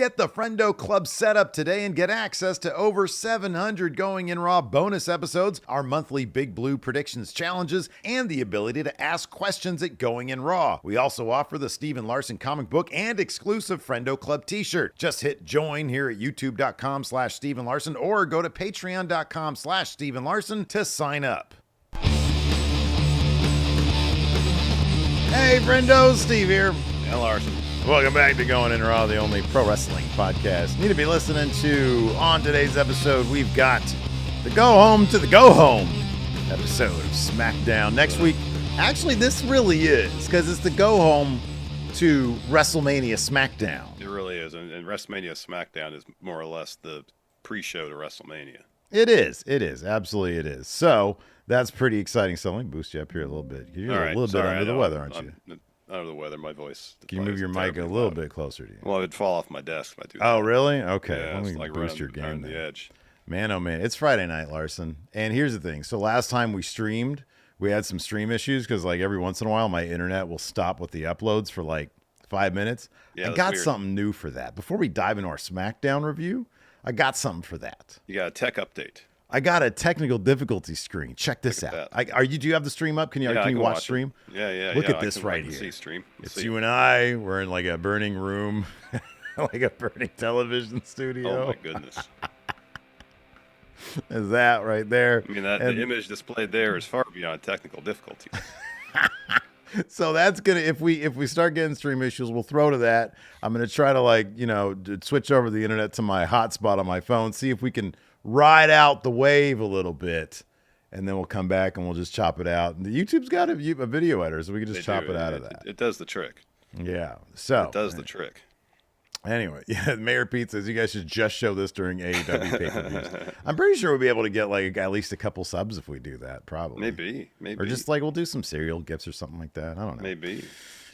Get the Friendo Club set up today and get access to over 700 Going in Raw bonus episodes, our monthly Big Blue predictions challenges, and the ability to ask questions at Going in Raw. We also offer the Steven Larson comic book and exclusive Friendo Club t-shirt. Just hit join here at youtube.com/Steven Larson or go to patreon.com/Steven Larson to sign up. Hey, Friendo, Steve here. And Larson. Welcome back to Going in Raw, the only pro wrestling podcast you need to be listening to. On today's episode, we've got the Go Home to the Go Home episode of Smackdown. Next week, actually, this really is, because it's the Go Home to Wrestlemania Smackdown. It really is, and WrestleMania Smackdown is more or less the pre-show to WrestleMania. It is, absolutely it is. So that's pretty exciting. So let me boost you up here a little bit. You're a little bit under the weather, aren't you? Under the weather, my voice. Can you move your mic a little bit closer to you? Well, it'd fall off my desk if I do that. Oh, really? Okay. Yeah, Let me like boost your game the edge. Man, oh man, it's Friday night, Larson. And here's the thing. So last time we streamed, we had some stream issues because like every once in a while, my internet will stop with the uploads for like 5 minutes. Yeah, I got weird. something new for that. Before we dive into our SmackDown review, I got something for that. You got a tech update. I got a technical difficulty screen. Check this out. Do you have the stream up? Can you watch stream? Yeah. Look at this right here. See stream. It's you and I. We're in like a burning room, like a burning television studio. Oh my goodness. Is that right there? I mean, the image displayed there is far beyond technical difficulties. So that's gonna if we start getting stream issues, we'll throw to that. I'm gonna try to switch over the internet to my hotspot on my phone, see if we can ride out the wave a little bit, and then we'll come back and we'll just chop it out. And the YouTube's got a video editor, so we can just chop it out of that. It does the trick. Yeah. So it does the trick. Anyway, yeah, Mayor Pete says you guys should just show this during AEW pay-per-views. I'm pretty sure we'll be able to get like at least a couple subs if we do that, probably. Maybe. Or just like we'll do some cereal gifts or something like that. I don't know. Maybe.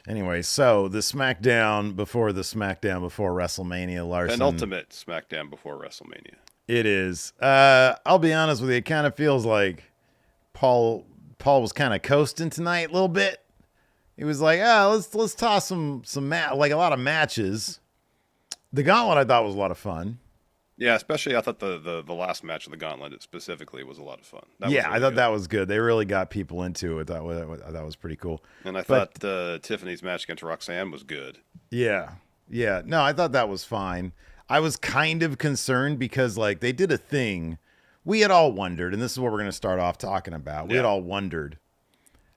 Anyway, so the SmackDown before WrestleMania, Larson. Penultimate SmackDown before WrestleMania. It is. I'll be honest with you. It kind of feels like Paul was kind of coasting tonight a little bit. He was like, let's toss some like a lot of matches. The Gauntlet I thought was a lot of fun. Yeah, especially I thought the last match of the Gauntlet specifically was a lot of fun. I thought that was good. They really got people into it. I thought was pretty cool. And I thought Tiffany's match against Roxanne was good. Yeah. No, I thought that was fine. I was kind of concerned because like they did a thing. We had all wondered, and this is what we're going to start off talking about. We had all wondered,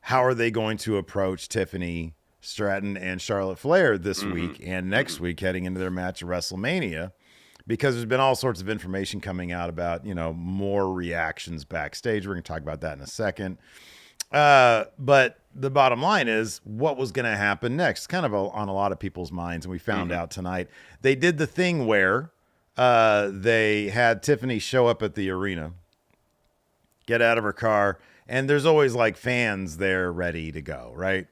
how are they going to approach Tiffany Stratton and Charlotte Flair this week and next week heading into their match at WrestleMania? Because there's been all sorts of information coming out about, more reactions backstage. We're going to talk about that in a second. But the bottom line is what was going to happen next, kind of on a lot of people's minds. And we found out tonight they did the thing where they had Tiffany show up at the arena, get out of her car, and there's always like fans there ready to go, right?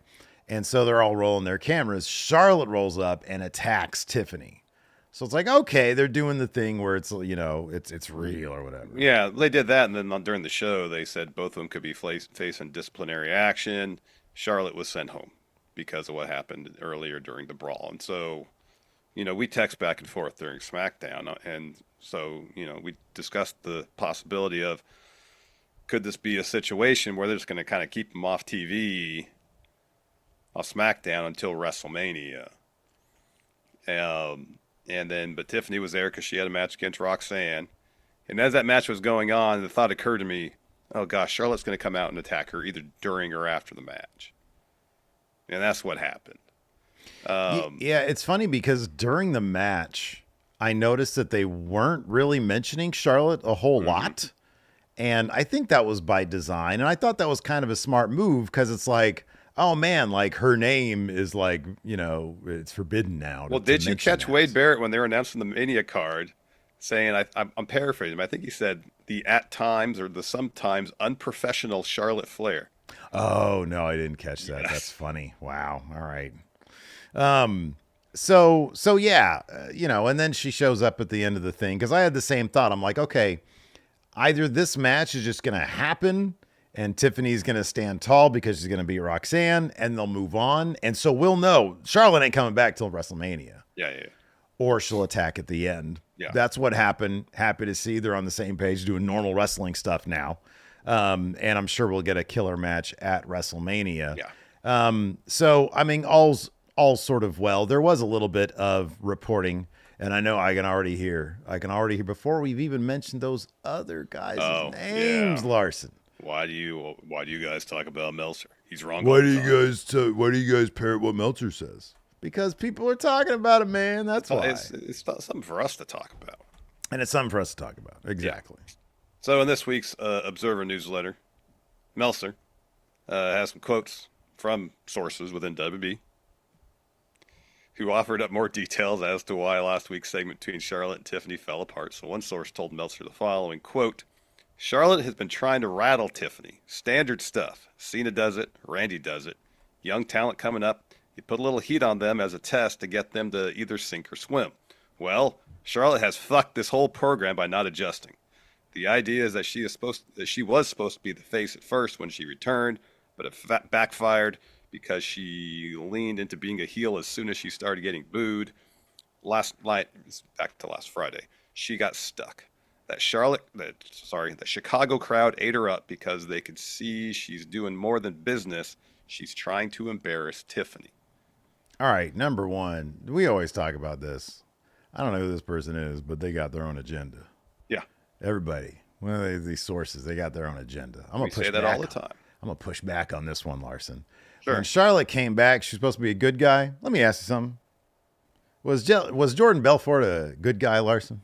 And so they're all rolling their cameras. Charlotte rolls up and attacks Tiffany. So it's like, okay, they're doing the thing where it's, it's real or whatever. Yeah, they did that. And then during the show, they said both of them could be facing disciplinary action. Charlotte was sent home because of what happened earlier during the brawl. And so, we text back and forth during SmackDown. And so, we discussed the possibility of, could this be a situation where they're just going to kind of keep them off TV, off SmackDown until WrestleMania? But Tiffany was there because she had a match against Roxanne. And as that match was going on, the thought occurred to me, oh gosh, Charlotte's going to come out and attack her either during or after the match. And that's what happened. Yeah, it's funny because during the match, I noticed that they weren't really mentioning Charlotte a whole lot. And I think that was by design. And I thought that was kind of a smart move because it's like, oh man, like her name is like, it's forbidden now. Well, did you catch Wade Barrett when they were announcing the Mania card saying, I'm paraphrasing, I think he said the at times or the sometimes unprofessional Charlotte Flair. Oh, no, I didn't catch that. Yes. That's funny. Wow. All right. So yeah, and then she shows up at the end of the thing because I had the same thought. I'm like, okay, either this match is just going to happen and Tiffany's going to stand tall because she's going to beat Roxanne and they'll move on. And so we'll know Charlotte ain't coming back till WrestleMania. Yeah. or she'll attack at the end. Yeah. That's what happened. Happy to see they're on the same page doing normal wrestling stuff now. And I'm sure we'll get a killer match at WrestleMania. Yeah. So, I mean, all's sort of well. There was a little bit of reporting, and I know I can already hear before we've even mentioned those other guys' names, Larson. Why do you guys talk about Meltzer? He's wrong. Why do you guys parrot what Meltzer says? Because people are talking about it, man. That's why. It's not something for us to talk about. And it's something for us to talk about. Exactly. Yeah. So in this week's Observer newsletter, Meltzer has some quotes from sources within WWE who offered up more details as to why last week's segment between Charlotte and Tiffany fell apart. So one source told Meltzer the following, quote, Charlotte has been trying to rattle Tiffany. Standard stuff. Cena does it. Randy does it. Young talent coming up. You put a little heat on them as a test to get them to either sink or swim. Well, Charlotte has fucked this whole program by not adjusting. The idea is that she was supposed to be the face at first when she returned, but it backfired because she leaned into being a heel as soon as she started getting booed. Back to last Friday, she got stuck. The Chicago crowd ate her up because they could see she's doing more than business. She's trying to embarrass Tiffany. All right, number one, we always talk about this. I don't know who this person is, but they got their own agenda. Yeah. Everybody, these sources, they got their own agenda. We say that all the time. I'm going to push back on this one, Larson. Sure. When Charlotte came back, she's supposed to be a good guy. Let me ask you something. Was Jordan Belfort a good guy, Larson?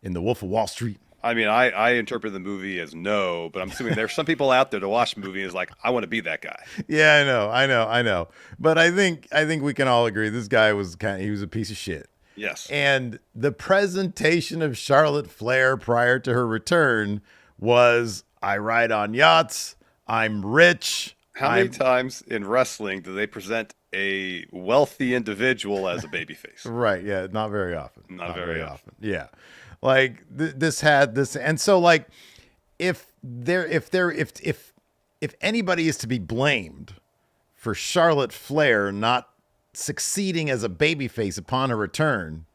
In The Wolf of Wall Street? I mean, I interpret the movie as no, but I'm assuming there's some people out there to watch the movie and is like, I want to be that guy. Yeah, I know. But I think we can all agree this guy was he was a piece of shit. Yes. And the presentation of Charlotte Flair prior to her return was, I ride on yachts, I'm rich. How many times in wrestling do they present a wealthy individual as a babyface? Right, yeah, not very often. Not very often. Yeah. Like this had this, and so like if anybody is to be blamed for Charlotte Flair not succeeding as a babyface upon her return,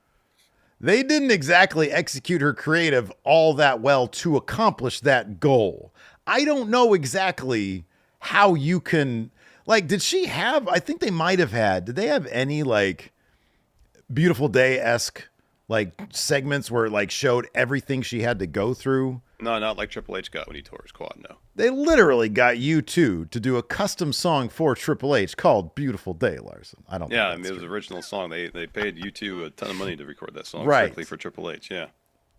they didn't exactly execute her creative all that well to accomplish that goal. I don't know exactly how you can, like, did they have any like Beautiful Day-esque like segments where it like showed everything she had to go through? No, not like Triple H got when he tore his quad, no. They literally got U2 to do a custom song for Triple H called Beautiful Day, Larson. I don't Yeah, think it was an original song. They paid U2 a ton of money to record that song right. strictly for Triple H, yeah.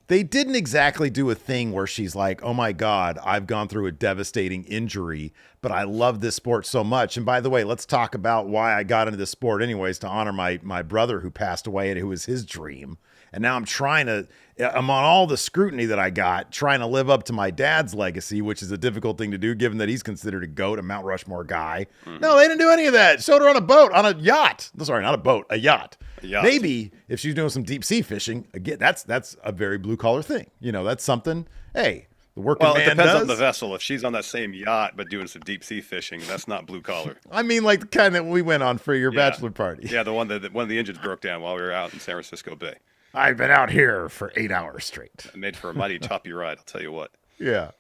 They didn't exactly do a thing where she's like, oh my God, I've gone through a devastating injury, but I love this sport so much. And by the way, let's talk about why I got into this sport anyways, to honor my brother who passed away and who was his dream. And now I'm on all the scrutiny that I got, trying to live up to my dad's legacy, which is a difficult thing to do given that he's considered a GOAT, a Mount Rushmore guy. Mm-hmm. No, they didn't do any of that. Showed her on a boat, on a yacht. Sorry, not a boat, a yacht. Maybe if she's doing some deep sea fishing, again, that's a very blue collar thing. You know, that's something, hey, the working man does. Well, it depends on the vessel. If she's on that same yacht but doing some deep sea fishing, that's not blue collar. I mean, like the kind that we went on for your bachelor party. Yeah, the one that one of the engines broke down while we were out in San Francisco Bay. I've been out here for 8 hours straight. It made for a mighty toppy ride, I'll tell you what. Yeah.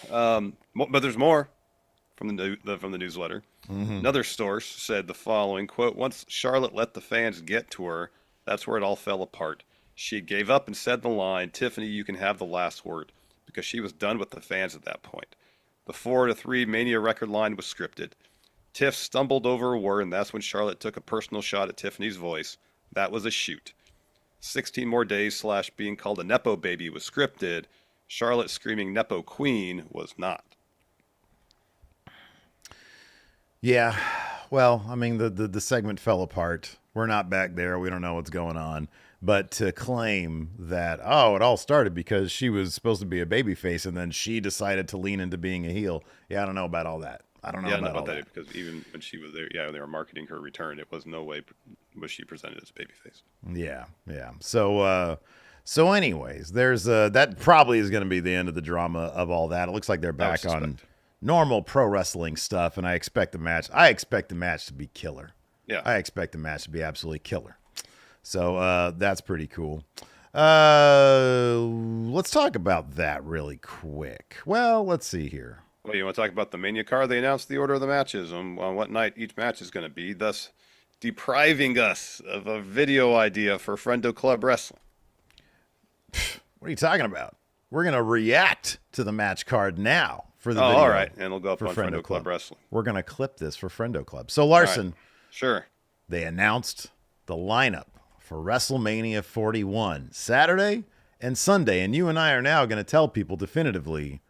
But there's more from the newsletter. Mm-hmm. Another source said the following, quote, once Charlotte let the fans get to her, that's where it all fell apart. She gave up and said the line, Tiffany, you can have the last word, because she was done with the fans at that point. The 4-3 Mania record line was scripted. Tiff stumbled over a word, and that's when Charlotte took a personal shot at Tiffany's voice. That was a shoot. 16 more days / being called a Nepo baby was scripted. Charlotte screaming Nepo Queen was not. Yeah, well, I mean, the segment fell apart. We're not back there. We don't know what's going on. But to claim that, it all started because she was supposed to be a babyface and then she decided to lean into being a heel. Yeah, I don't know about all that. I don't know about that. Because even when she was there, they were marketing her return. It was no way was she presented as a babyface. Yeah. So anyways, there's that probably is going to be the end of the drama of all that. It looks like they're back on normal pro wrestling stuff, and I expect the match to be killer. Yeah. I expect the match to be absolutely killer. So that's pretty cool. Let's talk about that really quick. Well, let's see here. Well, you want to talk about the Mania card? They announced the order of the matches on what night each match is going to be, thus depriving us of a video idea for Friendo Club Wrestling. What are you talking about? We're going to react to the match card now for the video. All right. And it'll go up on Friendo Club Wrestling. We're going to clip this for Friendo Club. So, Larson. Right. Sure. They announced the lineup for WrestleMania 41 Saturday and Sunday. And you and I are now going to tell people definitively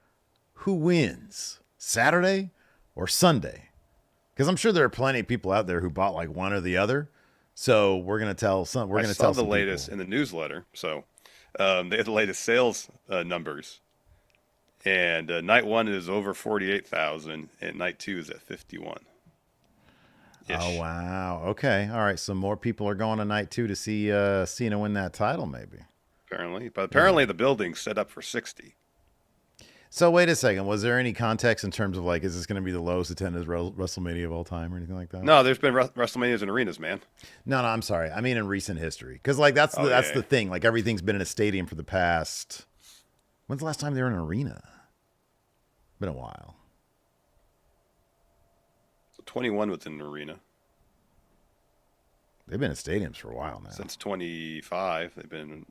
who wins, Saturday or Sunday. Because I'm sure there are plenty of people out there who bought like one or the other. So we're going to tell some. We're going to tell the latest people. In the newsletter. So they had the latest sales numbers. And night one is over 48,000, and night two is at 51. Oh, wow. Okay. All right. So more people are going to night two to see Cena win that title, maybe. Apparently. But apparently the building's set up for 60. So wait a second. Was there any context in terms of like, is this going to be the lowest attended WrestleMania of all time or anything like that? No, there's been WrestleManias in arenas, man. No, I'm sorry. I mean in recent history. Because like that's the thing. Like everything's been in a stadium for the past. When's the last time they were in an arena? Been a while. 21 was in an arena. They've been in stadiums for a while now. Since 25, they've been in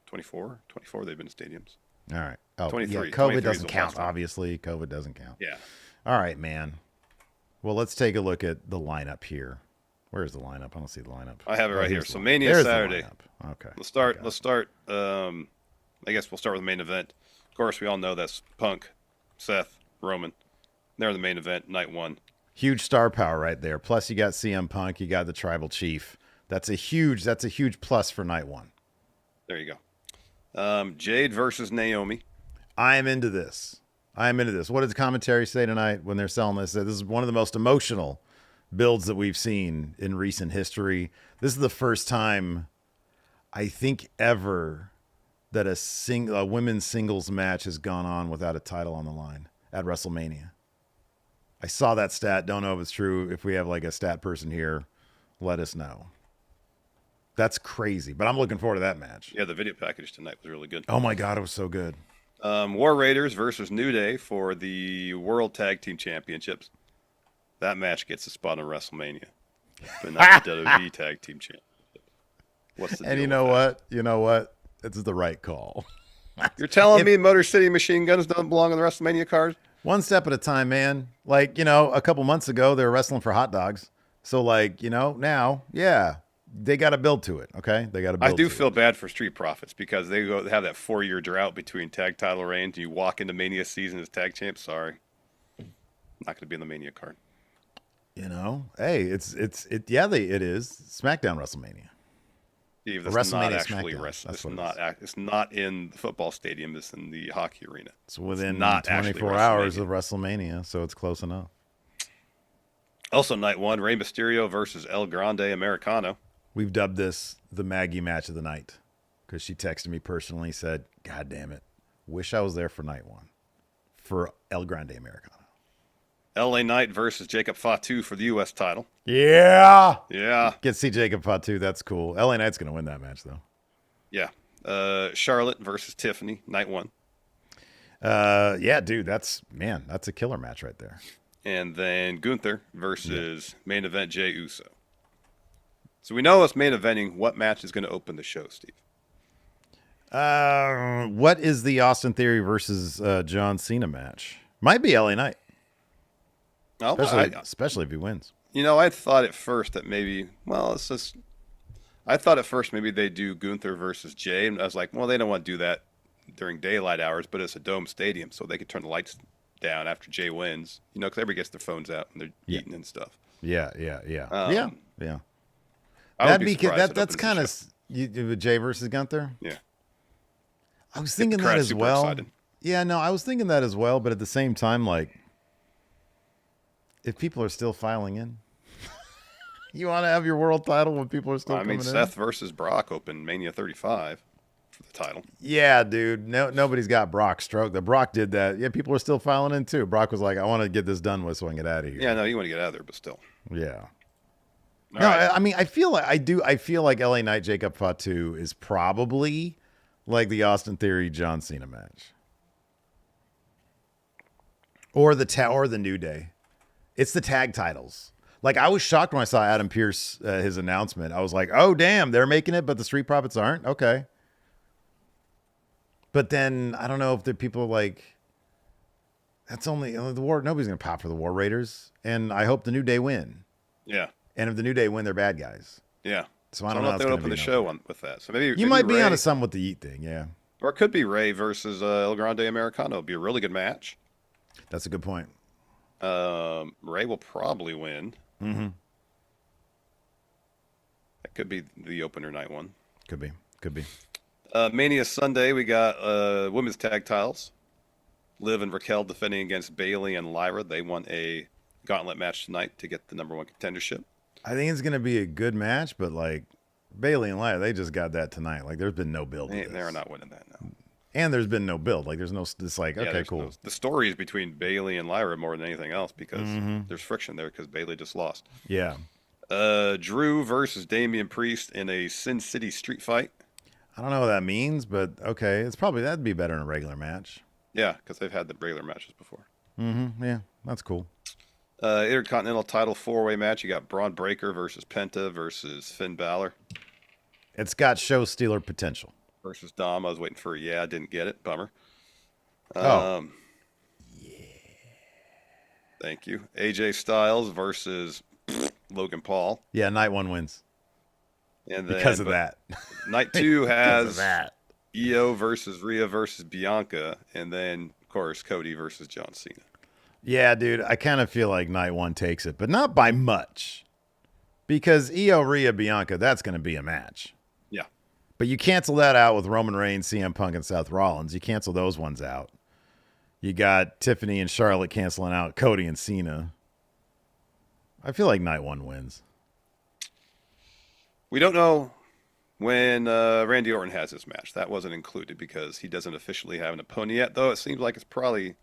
24. 24, they've been in stadiums. All right. Oh, 23. Yeah, COVID doesn't count, obviously. COVID doesn't count. Yeah. All right, man. Well, let's take a look at the lineup here. Where's the lineup? I don't see the lineup. I have it right here. So Mania Saturday. Okay. Let's start. I guess we'll start with the main event. Of course, we all know that's Punk, Seth, Roman. They're the main event, night one. Huge star power right there. Plus, you got CM Punk. You got the Tribal Chief. That's a huge plus for night one. There you go. Jade versus Naomi. I am into this. What did the commentary say tonight when they're selling this? This is one of the most emotional builds that we've seen in recent history. This is the first time, I think, ever that a women's singles match has gone on without a title on the line at WrestleMania. I saw that stat. Don't know if it's true. If we have like a stat person here, let us know. That's crazy, but I'm looking forward to that match. Yeah, the video package tonight was really good. Oh my God, it was so good. War Raiders versus New Day for the World Tag Team Championships. That match gets a spot on WrestleMania, but not the WWE Tag Team Championship. What's the deal? And you know what? You know what? It's the right call. You're telling me Motor City Machine Guns don't belong on the WrestleMania card? One step at a time, man. Like, a couple months ago, they were wrestling for hot dogs. So, like, now, yeah, they got to build to it, okay? They got to build I do feel bad for Street Profits because they have that 4-year drought between tag title reigns. You walk into Mania season as tag champ. Sorry. Not going to be on the Mania card. Hey, it is. Smackdown WrestleMania. Yeah, that's not actually wrestling. It's not in the football stadium. It's in the hockey arena. It's within not 24 hours of WrestleMania, so it's close enough. Also, night one, Rey Mysterio versus El Grande Americano. We've dubbed this the Maggie match of the night because she texted me personally, said, "God damn it, wish I was there for night one for El Grande Americano." LA Knight versus Jacob Fatu for the U.S. title. Yeah. Yeah. Get to see Jacob Fatu. That's cool. LA Knight's going to win that match, though. Yeah. Charlotte versus Tiffany, night one. Yeah, dude, that's a killer match right there. And then Gunther versus main event Jey Uso. So we know us main eventing. What match is going to open the show, Steve? What is the Austin Theory versus John Cena match? Might be LA Knight. Especially if he wins. I thought at first that maybe, I thought at first maybe they do Gunther versus Jay, and I was like, well, they don't want to do that during daylight hours, but it's a dome stadium, so they could turn the lights down after Jay wins, because everybody gets their phones out and they're eating and stuff. Yeah. Yeah. That'd be that's kind of Jay versus Gunther. Yeah. I was thinking that as well. Excited. Yeah, no, I was thinking that as well, but at the same time, like, if people are still filing in, you want to have your world title when people are still coming in? Seth versus Brock opened Mania 35 for the title. Yeah, dude. Nobody's got Brock's stroke. The Brock did that. Yeah, people are still filing in, too. Brock was like, I want to get this done with so I can get out of here. Yeah, no, you want to get out of there, but still. Yeah. No, right. I mean, I feel like I feel like LA Knight Jacob Fatu is probably like the Austin Theory John Cena match, or the New Day. It's the tag titles. Like, I was shocked when I saw Adam Pearce his announcement. I was like, oh damn, they're making it, but the Street Profits aren't. Okay. But then I don't know if the people like. That's only the war. Nobody's gonna pop for the War Raiders, and I hope the New Day win. Yeah. And if the New Day win, they're bad guys. Yeah. So I don't know if they would open the show with that. So maybe might be Ray, onto some with the Eat thing, yeah. or it could be Ray versus El Grande Americano. It'd be a really good match. That's a good point. Ray will probably win. Mm-hmm. That could be the opener night one. Could be. Mania Sunday, we got women's tag titles. Liv and Raquel defending against Bailey and Lyra. They won a gauntlet match tonight to get the number one contendership. I think it's going to be a good match, but like Bailey and Lyra, they just got that tonight. Like, there's been no build. They're not winning that now. And there's been no build. Like, there's no, it's like, okay, cool. The story is between Bailey and Lyra more than anything else because there's friction there because Bailey just lost. Yeah. Drew versus Damian Priest in a Sin City street fight. I don't know what that means, but okay. It's probably, that'd be better in a regular match. Yeah, because they've had the regular matches before. Mm-hmm. Yeah, that's cool. Intercontinental title 4-way match. You got Braun Breaker versus Penta versus Finn Balor. It's got show stealer potential. Versus Dom. I was waiting for I didn't get it. Bummer. Yeah. Thank you. AJ Styles versus Logan Paul. Yeah, night one wins. And then, because of that. Night 2 has that. Io versus Rhea versus Bianca. And then, of course, Cody versus John Cena. Yeah, dude, I kind of feel like night one takes it, but not by much. Because Io, Rhea, Bianca, that's going to be a match. Yeah. But you cancel that out with Roman Reigns, CM Punk, and Seth Rollins. You cancel those ones out. You got Tiffany and Charlotte canceling out Cody and Cena. I feel like night one wins. We don't know when Randy Orton has his match. That wasn't included because he doesn't officially have an opponent yet, though it seems like it's probably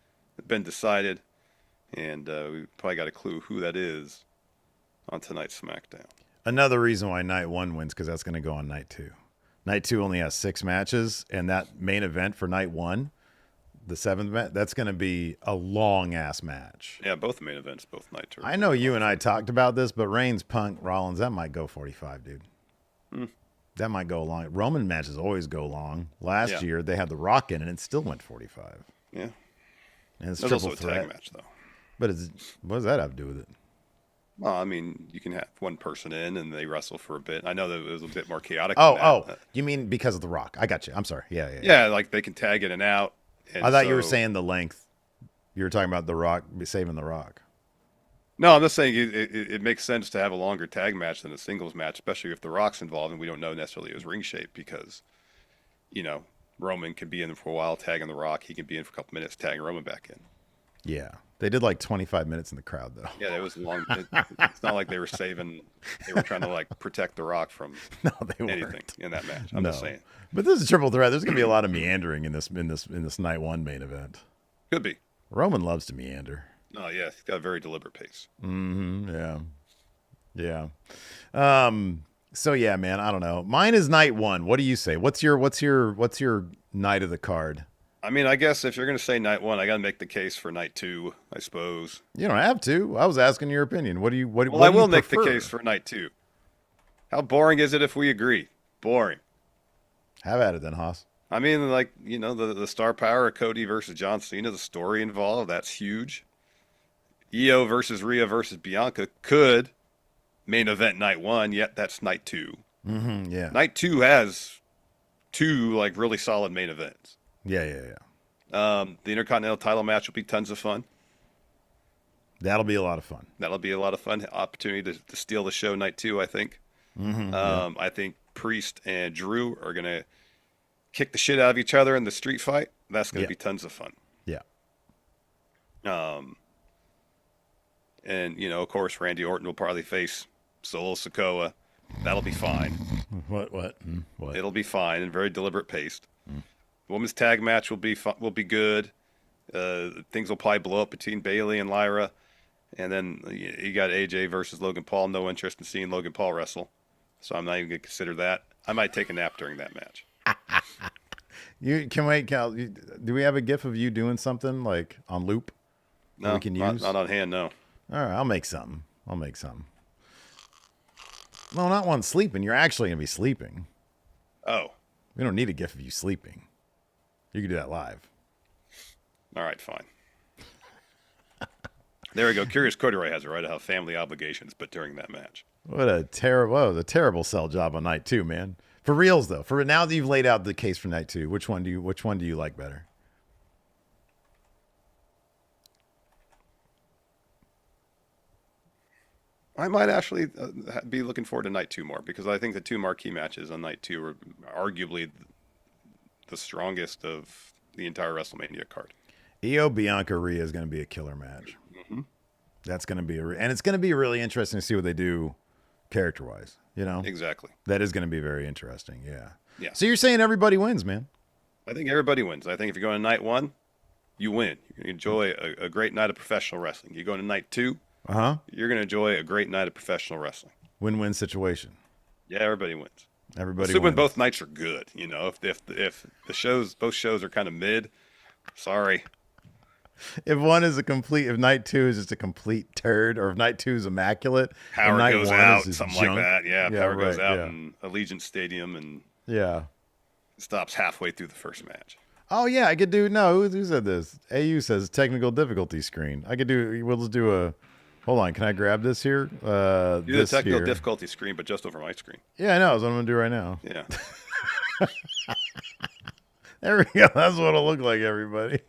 been decided. And we probably got a clue who that is on tonight's SmackDown. Another reason why night one wins, because that's going to go on night 2. Night 2 only has 6 matches, and that main event for night 1, the 7th match, that's going to be a long-ass match. Yeah, both main events, both night 2. I know you and I talked about this, but Reigns, Punk, Rollins, that might go 45, dude. That might go long. Roman matches always go long. Last year, they had The Rock in, and it still went 45. Yeah. And it's There's triple also a threat. tag match, though. But what does that have to do with it? Well, I mean, you can have one person in and they wrestle for a bit. I know that it was a bit more chaotic. You mean because of The Rock? I got you. I'm sorry. Yeah. Yeah, like they can tag in and out. And I thought you were saying the length. You were talking about The Rock, saving The Rock. No, I'm just saying it makes sense to have a longer tag match than a singles match, especially if The Rock's involved and we don't know necessarily his ring shape because, Roman can be in for a while tagging The Rock. He can be in for a couple minutes tagging Roman back in. Yeah. They did like 25 minutes in the crowd, though. Yeah, it was long. It's not like they were trying to like protect The Rock from anything in that match. I'm just saying. But this is triple threat. There's going to be a lot of meandering in this night one main event. Could be. Roman loves to meander. Oh yeah, he's got a very deliberate pace. Mm-hmm. Yeah. So yeah, man, I don't know. Mine is night 1. What do you say? What's your night of the card? I mean, I guess if you're going to say night 1, I got to make the case for night 2, I suppose. You don't have to. I was asking your opinion. What do you? Well, I will make the case for night 2. How boring is it if we agree? Boring. Have at it then, Haas. I mean, like, the star power of Cody versus John Cena, the story involved, that's huge. Io versus Rhea versus Bianca could main event night 1, yet that's night 2. Mm-hmm, yeah. Night 2 has 2, like, really solid main events. Yeah. The Intercontinental title match will be tons of fun. That'll be a lot of fun. That'll be a lot of fun. Opportunity to steal the show night 2, I think. Mm-hmm, I think Priest and Drew are going to kick the shit out of each other in the street fight. That's going to be tons of fun. Yeah. And, of course, Randy Orton will probably face Solo Sikoa. That'll be fine. What? It'll be fine and very deliberate paced. Women's tag match will be good. Things will probably blow up between Bailey and Lyra. And then you got AJ versus Logan Paul. No interest in seeing Logan Paul wrestle. So I'm not even going to consider that. I might take a nap during that match. You can wait, Cal. Do we have a gif of you doing something like on loop? No, we can use? not on hand, no. All right, I'll make something. No, not one sleeping. You're actually going to be sleeping. Oh. We don't need a gif of you sleeping. You can do that live. All right, fine. There we go. Curious Cody Ray has it right to have family obligations, but during that match. What a terrible sell job on night 2, man. For reals though. For now that you've laid out the case for night 2, which one do you like better? I might actually be looking forward to night 2 more because I think the 2 marquee matches on night 2 are arguably the strongest of the entire WrestleMania card. Io Bianca Rhea is going to be a killer match. Mm-hmm. That's going to be and it's going to be really interesting to see what they do character-wise, you know? Exactly. That is going to be very interesting, yeah. Yeah. So you're saying everybody wins, man? I think everybody wins. I think if you're going to night 1, you win. You enjoy a great night of professional wrestling. You go to night 2, you're going to enjoy a great night of professional wrestling. Win-win situation. Yeah, everybody wins. Everybody Assuming wins. both nights are good, you know. If both shows are kind of mid, sorry. If night 2 is just a complete turd, or if night 2 is immaculate, Power night goes 1 out, is something junk. like that. Yeah, power goes out yeah. in Allegiant Stadium and stops halfway through the first match. Oh yeah, I could do. No, who said this? AU says technical difficulty screen. I could do. We'll just do a. Hold on, can I grab this here? Do the technical here. difficulty screen, but just over my screen. Yeah, I know. That's what I'm gonna do right now. Yeah. There we go. That's what it'll look like, everybody.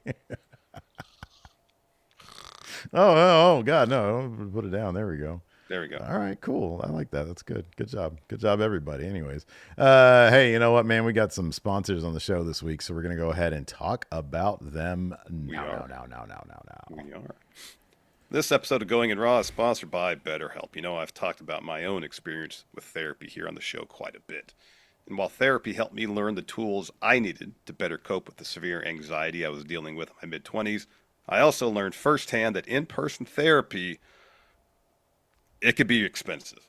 Oh, God, no. Don't put it down. There we go. There we go. All right, cool. I like that. That's good. Good job, everybody. Anyways, hey, you know what, man? We got some sponsors on the show this week, so we're going to go ahead and talk about them now. We are. This episode of Going in Raw is sponsored by BetterHelp. You know, I've talked about my own experience with therapy here on the show quite a bit. And while therapy helped me learn the tools I needed to better cope with the severe anxiety I was dealing with in my mid-20s, I also learned firsthand that in-person therapy, it could be expensive,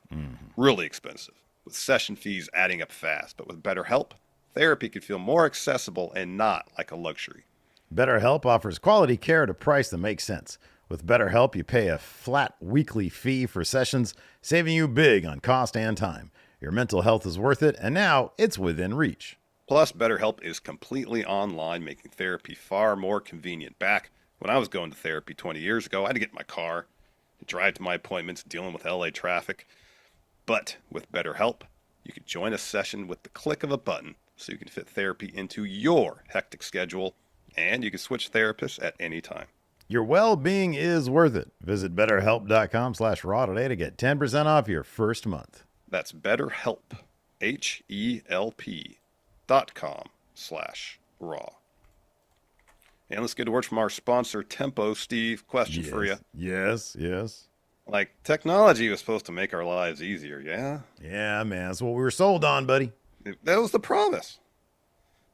really expensive, with session fees adding up fast. But with BetterHelp, therapy could feel more accessible and not like a luxury. BetterHelp offers quality care at a price that makes sense. With BetterHelp, you pay a flat weekly fee for sessions, saving you big on cost and time. Your mental health is worth it, and now it's within reach. Plus, BetterHelp is completely online, making therapy far more convenient. Back when I was going to therapy 20 years ago, I had to get in my car and drive to my appointments dealing with LA traffic. But with BetterHelp, you can join a session with the click of a button so you can fit therapy into your hectic schedule, and you can switch therapists at any time. Your well-being is worth it. Visit BetterHelp.com/raw today to get 10% off your first month. That's BetterHelp, HELP.com/raw. And let's get a word from our sponsor, Tempo. Steve, question for you. Yes. Like, technology was supposed to make our lives easier, yeah? Yeah, man. That's what we were sold on, buddy. That was the promise.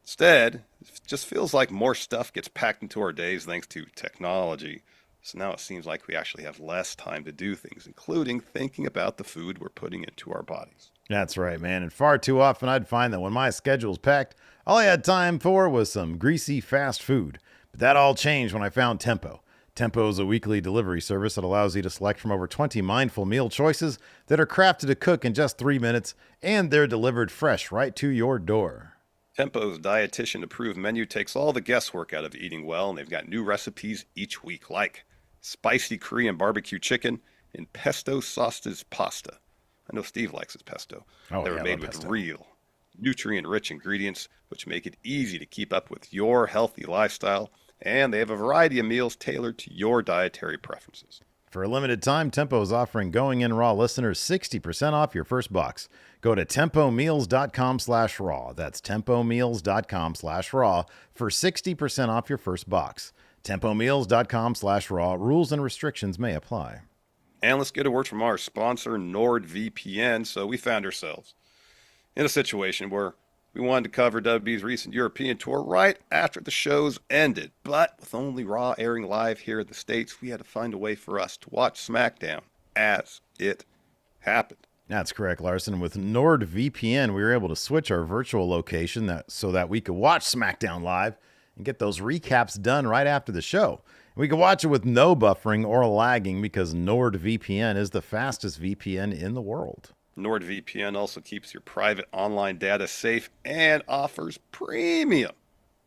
Instead, it just feels like more stuff gets packed into our days thanks to technology. So now it seems like we actually have less time to do things, including thinking about the food we're putting into our bodies. That's right, man. And far too often I'd find that when my schedule's packed, all I had time for was some greasy fast food. But that all changed when I found Tempo. Tempo is a weekly delivery service that allows you to select from over 20 mindful meal choices that are crafted to cook in just 3 minutes, and they're delivered fresh right to your door. Tempo's dietitian-approved menu takes all the guesswork out of eating well, and they've got new recipes each week, like spicy Korean barbecue chicken and pesto sausage pasta. I know Steve likes his pesto. They're made with real, nutrient-rich ingredients, which make it easy to keep up with your healthy lifestyle, and they have a variety of meals tailored to your dietary preferences. For a limited time, Tempo is offering Going In Raw listeners 60% off your first box. Go to tempomeals.com/raw. That's tempomeals.com/raw for 60% off your first box. tempomeals.com/raw. Rules and restrictions may apply. And let's get a word from our sponsor, NordVPN. So we found ourselves in a situation where We wanted to cover WWE's recent European tour right after the shows ended, but with only Raw airing live here in the States, we had to find a way for us to watch SmackDown as it happened. That's correct, Larson. With NordVPN, we were able to switch our virtual location so that we could watch SmackDown live and get those recaps done right after the show. We could watch it with no buffering or lagging because NordVPN is the fastest VPN in the world. NordVPN also keeps your private online data safe and offers premium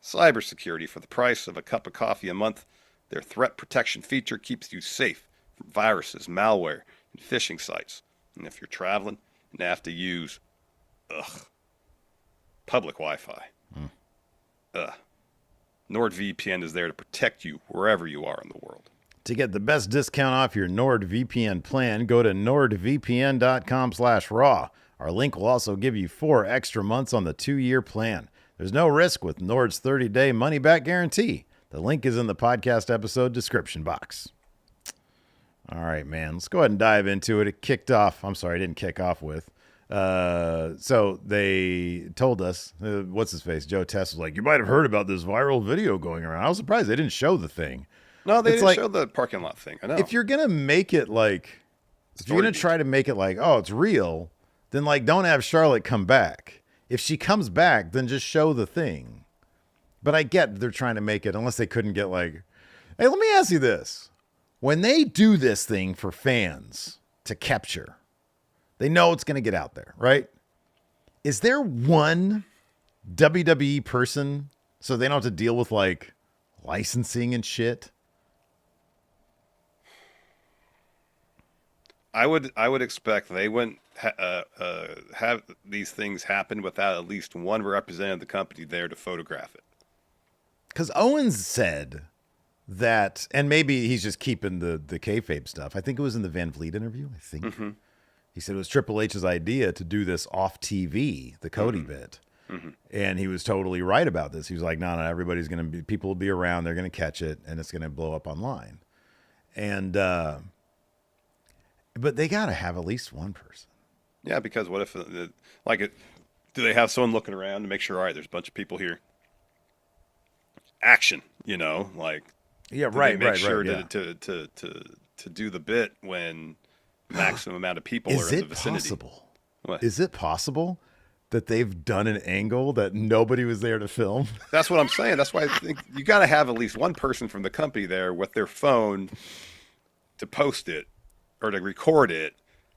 cybersecurity for the price of a cup of coffee a month. Their threat protection feature keeps you safe from viruses, malware, and phishing sites. And if you're traveling and have to use public Wi-Fi, NordVPN is there to protect you wherever you are in the world. To get the best discount off your NordVPN plan, go to nordvpn.com/raw. Our link will also give you 4 extra months on the 2-year plan. There's no risk with Nord's 30-day money-back guarantee. The link is in the podcast episode description box. All right, man. Let's go ahead and dive into it. It kicked off. I'm sorry, I didn't kick off with. So they told us, what's his face? Joe Tess was like, you might have heard about this viral video going around. I was surprised they didn't show the thing. No, they didn't show the parking lot thing. I know. If you're going to make it like, if you're going to try to make it like, oh, it's real, then like don't have Charlotte come back. If she comes back, then just show the thing. But I get they're trying to make it, unless they couldn't get like, hey, let me ask you this. When they do this thing for fans to capture, they know it's going to get out there, right? Is there one WWE person so they don't have to deal with like licensing and shit? I would expect they wouldn't have these things happen without at least one representative of the company there to photograph it. Because Owens said that, and maybe he's just keeping the kayfabe stuff. I think it was in the Van Vliet interview. I think he said it was Triple H's idea to do this off TV, the Cody bit, and he was totally right about this. He was like, no, everybody's gonna be, people will be around, they're gonna catch it, and it's gonna blow up online, and. But they got to have at least one person. Yeah, because what if, do they have someone looking around to make sure, all right, there's a bunch of people here. Action, yeah, right, make sure yeah. to do the bit when maximum amount of people are in the vicinity. Is it possible that they've done an angle that nobody was there to film? That's what I'm saying. That's why I think you got to have at least one person from the company there with their phone to post it. Or to record it,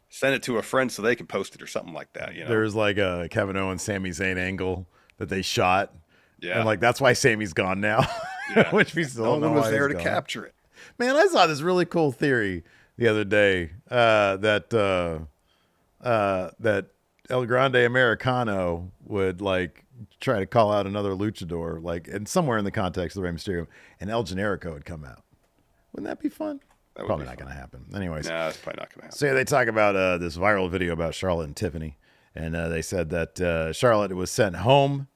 send it to a friend so they can post it or something like that. There's like a Kevin Owens, Sami Zayn angle that they shot. Yeah. And like, that's why Sami's gone now. Yeah. Which we still don't know. No one was there to gone. capture it. Man, I saw this really cool theory the other day that El Grande Americano would like try to call out another luchador, like, and somewhere in the context of Rey Mysterio, and El Generico would come out. Wouldn't that be fun? Probably not going to happen. Anyways. No, it's probably not going to happen. So they talk about this viral video about Charlotte and Tiffany. And they said that Charlotte was sent home.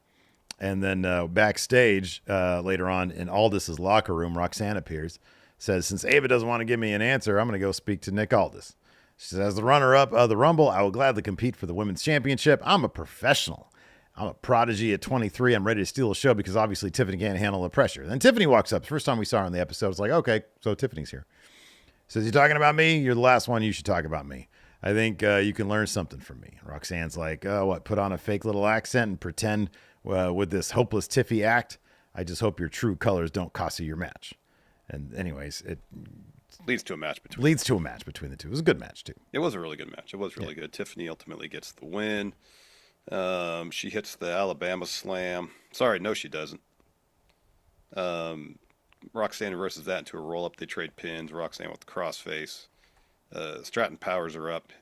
And then backstage later on in Aldis's locker room, Roxanne appears. Says, since Ava doesn't want to give me an answer, I'm going to go speak to Nick Aldis. She says, as the runner-up of the Rumble, I will gladly compete for the Women's Championship. I'm a professional. I'm a prodigy at 23. I'm ready to steal a show because obviously Tiffany can't handle the pressure. Then Tiffany walks up. First time we saw her in the episode, it's like, okay, so Tiffany's here. Says, you talking about me? You're the last one. You should talk about me. I think you can learn something from me. Roxanne's like, put on a fake little accent and pretend with this hopeless Tiffy act. I just hope your true colors don't cost you your match. And anyways, it leads to a match between the two. It was a good match, too. It was a really good match. It was really good. Tiffany ultimately gets the win. She hits the Alabama slam. Sorry, no, she doesn't. Roxanne reverses that into a roll-up. They trade pins. Roxanne with the crossface. Stratton powers her up.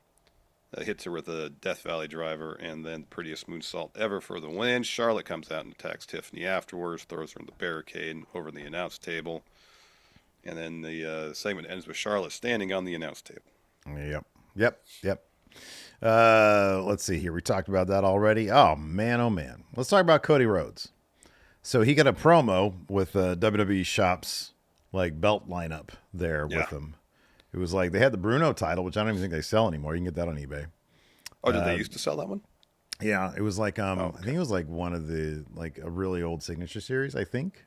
Hits her with a Death Valley driver, and then the prettiest moonsault ever for the win. Charlotte comes out and attacks Tiffany afterwards, throws her in the barricade and over the announce table. And then the segment ends with Charlotte standing on the announce table. Yep. Let's see here. We talked about that already. Oh, man. Let's talk about Cody Rhodes. So he got a promo with WWE Shop's like belt lineup there with him. It was like they had the Bruno title, which I don't even think they sell anymore. You can get that on eBay. Oh, did they used to sell that one? Yeah, it was like okay. I think it was like one of the like a really old Signature Series, I think.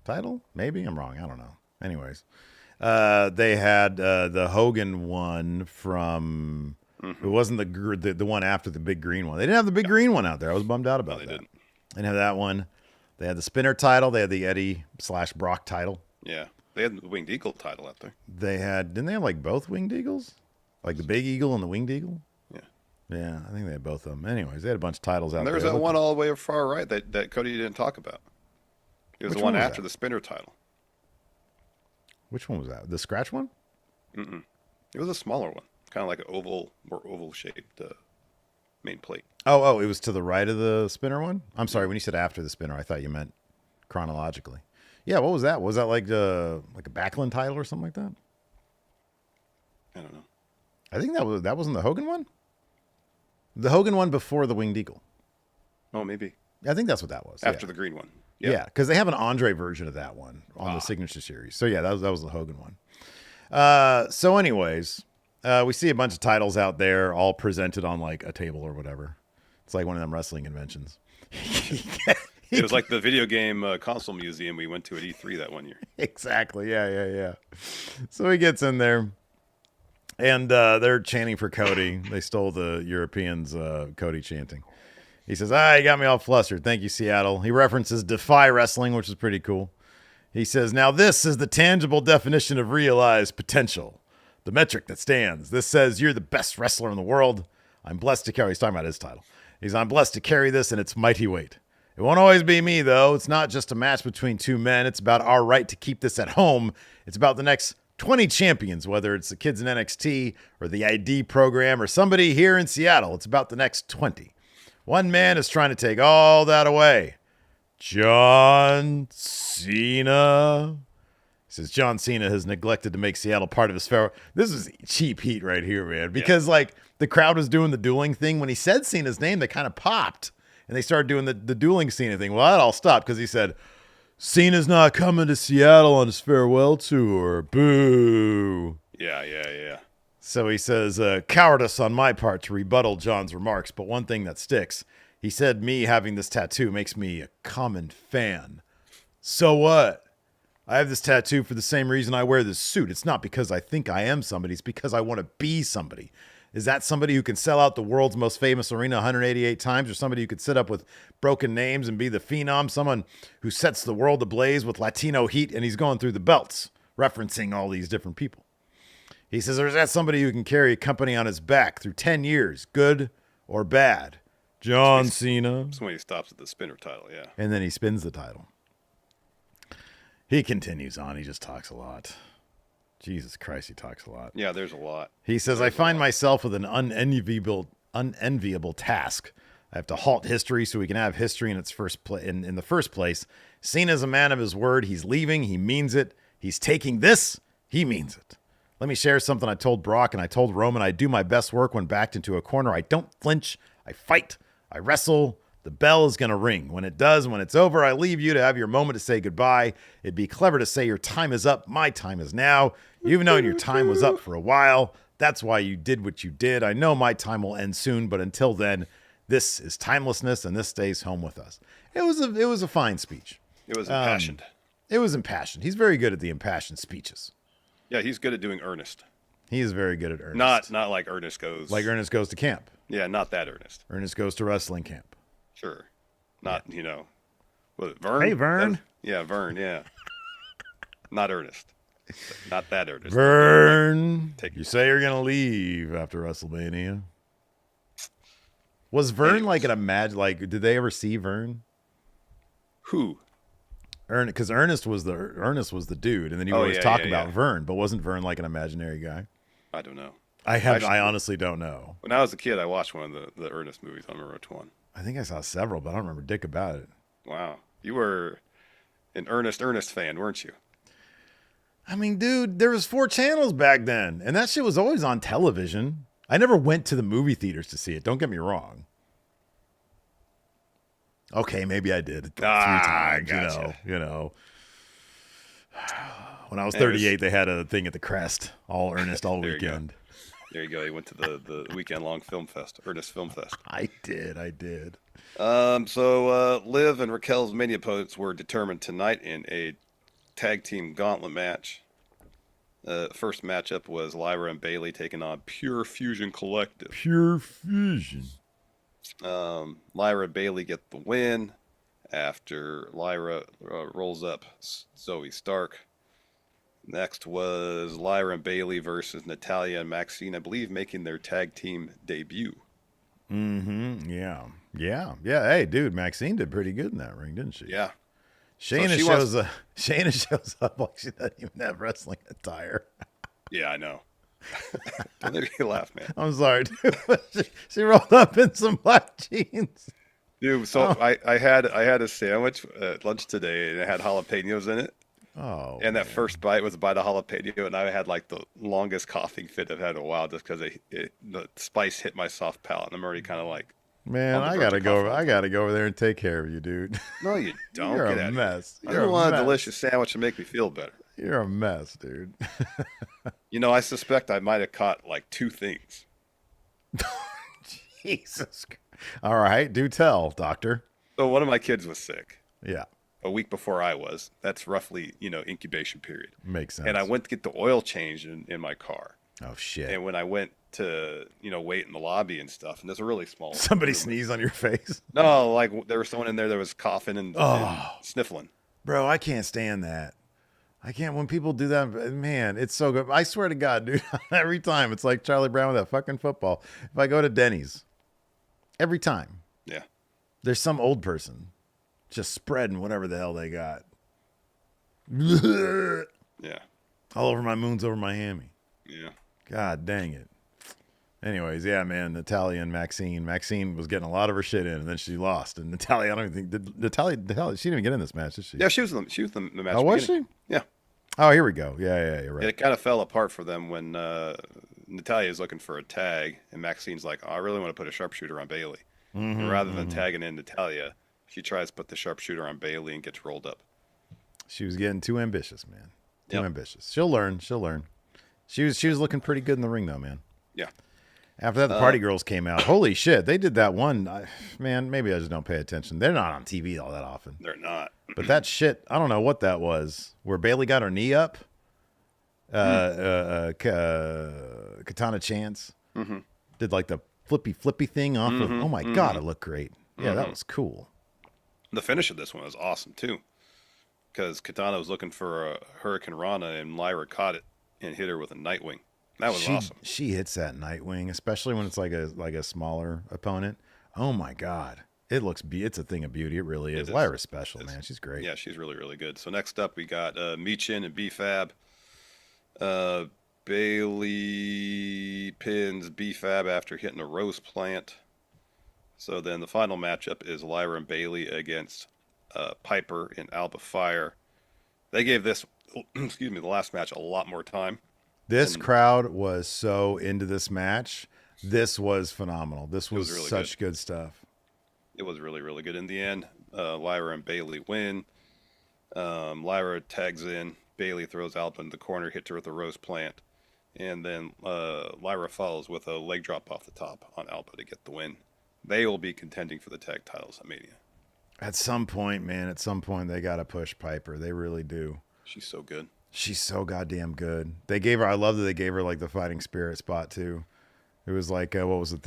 Title? Maybe I'm wrong. I don't know. Anyways, they had the Hogan one from. It wasn't the one after the big green one. They didn't have the big green one out there. I was bummed out about they that. didn't. They didn't have that one. They had the Spinner title. They had the Eddie/Brock title. Yeah, they had the Winged Eagle title out there. They had didn't they have like both Winged Eagles, like the Big Eagle and the Winged Eagle? Yeah. Yeah, I think they had both of them. Anyways, they had a bunch of titles out And there. there was that one all the way far right that Cody didn't talk about. It was Which the one one was after that? the Spinner title. Which one was that? The scratch one? It was a smaller one, kind of like an more oval shaped main plate. Oh, it was to the right of the Spinner one? I'm sorry, when you said after the Spinner, I thought you meant chronologically. Yeah, what was that? Was that like a Backlund title or something like that? I don't know. I think that wasn't the Hogan one? The Hogan one before the Winged Eagle. Oh, maybe I think that's what that was. after the green one. Yeah, because they have an Andre version of that one on the Signature Series. So yeah, that was the Hogan one. So anyways, we see a bunch of titles out there, all presented on like a table or whatever. It's like one of them wrestling conventions. It was like the video game console museum we went to at E3 that one year. Exactly. Yeah. So he gets in there, and they're chanting for Cody. They stole the Europeans' Cody chanting. He says, you got me all flustered. Thank you, Seattle. He references Defy Wrestling, which is pretty cool. He says, now this is the tangible definition of realized potential. The metric that stands. This says you're the best wrestler in the world. I'm blessed to carry. He's talking about his title. I'm blessed to carry this in its mighty weight. It won't always be me, though. It's not just a match between two men. It's about our right to keep this at home. It's about the next 20 champions, whether it's the kids in NXT or the ID program or somebody here in Seattle. It's about the next 20. One man is trying to take all that away. John Cena. He says John Cena has neglected to make Seattle part of his farewell. This is cheap heat right here, man. Because like the crowd was doing the dueling thing. When he said Cena's name, they kind of popped. And they started doing the dueling Cena thing. Well, that all stopped because he said, Cena's not coming to Seattle on his farewell tour. Boo. Yeah. So he says, cowardice on my part to rebuttal John's remarks, but one thing that sticks. He said me having this tattoo makes me a common fan. So what? I have this tattoo for the same reason I wear this suit. It's not because I think I am somebody. It's because I want to be somebody. Is that somebody who can sell out the world's most famous arena 188 times, or somebody who could sit up with broken names and be the phenom? Someone who sets the world ablaze with Latino heat, and he's going through the belts, referencing all these different people. He says, or is that somebody who can carry a company on his back through 10 years, good or bad? John Cena. That's when he stops at the Spinner title, yeah. And then he spins the title. He continues on. He just talks a lot. Jesus Christ, he talks a lot. Yeah, there's a lot. He says, I find myself with an unenviable task. I have to halt history so we can have history in its in the first place. Cena's a man of his word. He's leaving. He means it. He's taking this. He means it. Let me share something I told Brock and I told Roman. I do my best work when backed into a corner. I don't flinch. I fight. I wrestle. The bell is going to ring. When it does, when it's over, I leave you to have your moment to say goodbye. It'd be clever to say your time is up. My time is now. You've known your time was up for a while. That's why you did what you did. I know my time will end soon, but until then, this is timelessness, and this stays home with us. It was a fine speech. It was impassioned. It was impassioned. He's very good at the impassioned speeches. Yeah, he's good at doing earnest. He is very good at earnest. Not like Ernest goes. Like Ernest goes to camp. Yeah, not that Ernest. Ernest goes to wrestling camp. Sure. Not, was it Vern? Hey, Vern. Yeah, Vern, yeah. Not Ernest. Not that Ernest. Vern. You say you're going to leave after WrestleMania. Was Vern like an did they ever see Vern? Who? Because Ernest was the dude, and then you always talk about Vern, but wasn't Vern like an imaginary guy? I don't know. I honestly don't know. When I was a kid, I watched one of the Ernest movies. I don't remember which one. I think I saw several, but I don't remember dick about it. Wow. You were an Ernest fan, weren't you? I mean, dude, there was 4 channels back then, and that shit was always on television. I never went to the movie theaters to see it. Don't get me wrong. Okay, maybe I did 3 times, gotcha. When I was 38, they had a thing at the Crest, all Ernest all weekend. There you go. He went to the weekend-long film fest, Ernest Film Fest. I did. So Liv and Raquel's Mania opponents were determined tonight in a tag team gauntlet match. First matchup was Lyra and Bailey taking on Pure Fusion Collective. Pure Fusion. Lyra and Bailey get the win after Lyra rolls up Zoe Stark. Next was Lyra and Bailey versus Natalya and Maxine, I believe, making their tag team debut. Yeah. Hey, dude, Maxine did pretty good in that ring, didn't she? Yeah. Shayna shows up like she doesn't even have wrestling attire. Yeah, I know. Don't make me laugh, man. I'm sorry, dude. She rolled up in some black jeans. Dude, so I had a sandwich at lunch today, and it had jalapenos in it. Oh. And that first bite was a bite of jalapeno, and I had like the longest coughing fit I've had in a while, just because the spice hit my soft palate, and I'm already kind of like, man, I gotta go over there and take care of you, dude. no, you don't. You're Get a out mess. I don't want a delicious sandwich to make me feel better. You're a mess, dude. I suspect I might have caught like 2 things. Jesus. All right, do tell, doctor. So one of my kids was sick. Yeah. A week before I was. That's roughly, incubation period. Makes sense. And I went to get the oil changed in my car. Oh, shit. And when I went to, wait in the lobby and stuff, and there's a really small... Somebody room. sneezed on your face? No, like there was someone in there that was coughing and sniffling. Bro, I can't stand that. I can't, when people do that, man, it's so good. I swear to God, dude, every time, it's like Charlie Brown with that fucking football. If I go to Denny's, every time, yeah, there's some old person just spreading whatever the hell they got. Yeah. All over my moons, over my hammy. Yeah. God dang it. Anyways, yeah, man, Natalya and Maxine. Maxine was getting a lot of her shit in, and then she lost. And Natalya, I don't even think Natalya, she didn't even get in this match, did she? Yeah, she was in the match. Oh, was she? Yeah. Oh, here we go. Yeah, you're right. And it kind of fell apart for them when Natalya is looking for a tag, and Maxine's like, "Oh, I really want to put a sharpshooter on Bailey." And rather than tagging in Natalya, she tries to put the sharpshooter on Bailey and gets rolled up. She was getting too ambitious, man. Too ambitious. She'll learn. She was looking pretty good in the ring, though, man. Yeah. After that, the Party Girls came out. Holy shit, they did that one. Man, maybe I just don't pay attention. They're not on TV all that often. They're not. But that shit, I don't know what that was. Where Bailey got her knee up. Katana Chance did like the flippy thing off of. Oh my God, it looked great. Yeah, that was cool. The finish of this one was awesome too, because Katana was looking for a Hurricane Rana, and Lyra caught it and hit her with a Nightwing. That was awesome. She hits that Nightwing, especially when it's like a smaller opponent. Oh my God. It's a thing of beauty. It really is. Lyra's special, man. She's great. Yeah, she's really, really good. So next up, we got Michin and B-Fab. Bailey pins B-Fab after hitting a rose plant. So then the final matchup is Lyra and Bailey against Piper and Alba Fire. They gave this, the last match a lot more time. This crowd was so into this match. This was phenomenal. This was really such good stuff. It was really, really good. In the end, Lyra and Bailey win. Lyra tags in. Bailey throws Alba in the corner, hits her with a rose plant. And then Lyra follows with a leg drop off the top on Alba to get the win. They will be contending for the tag titles at Mania. At some point, man, they got to push Piper. They really do. She's so good. She's so goddamn good. I love that they gave her like the fighting spirit spot too. It was like, what was it?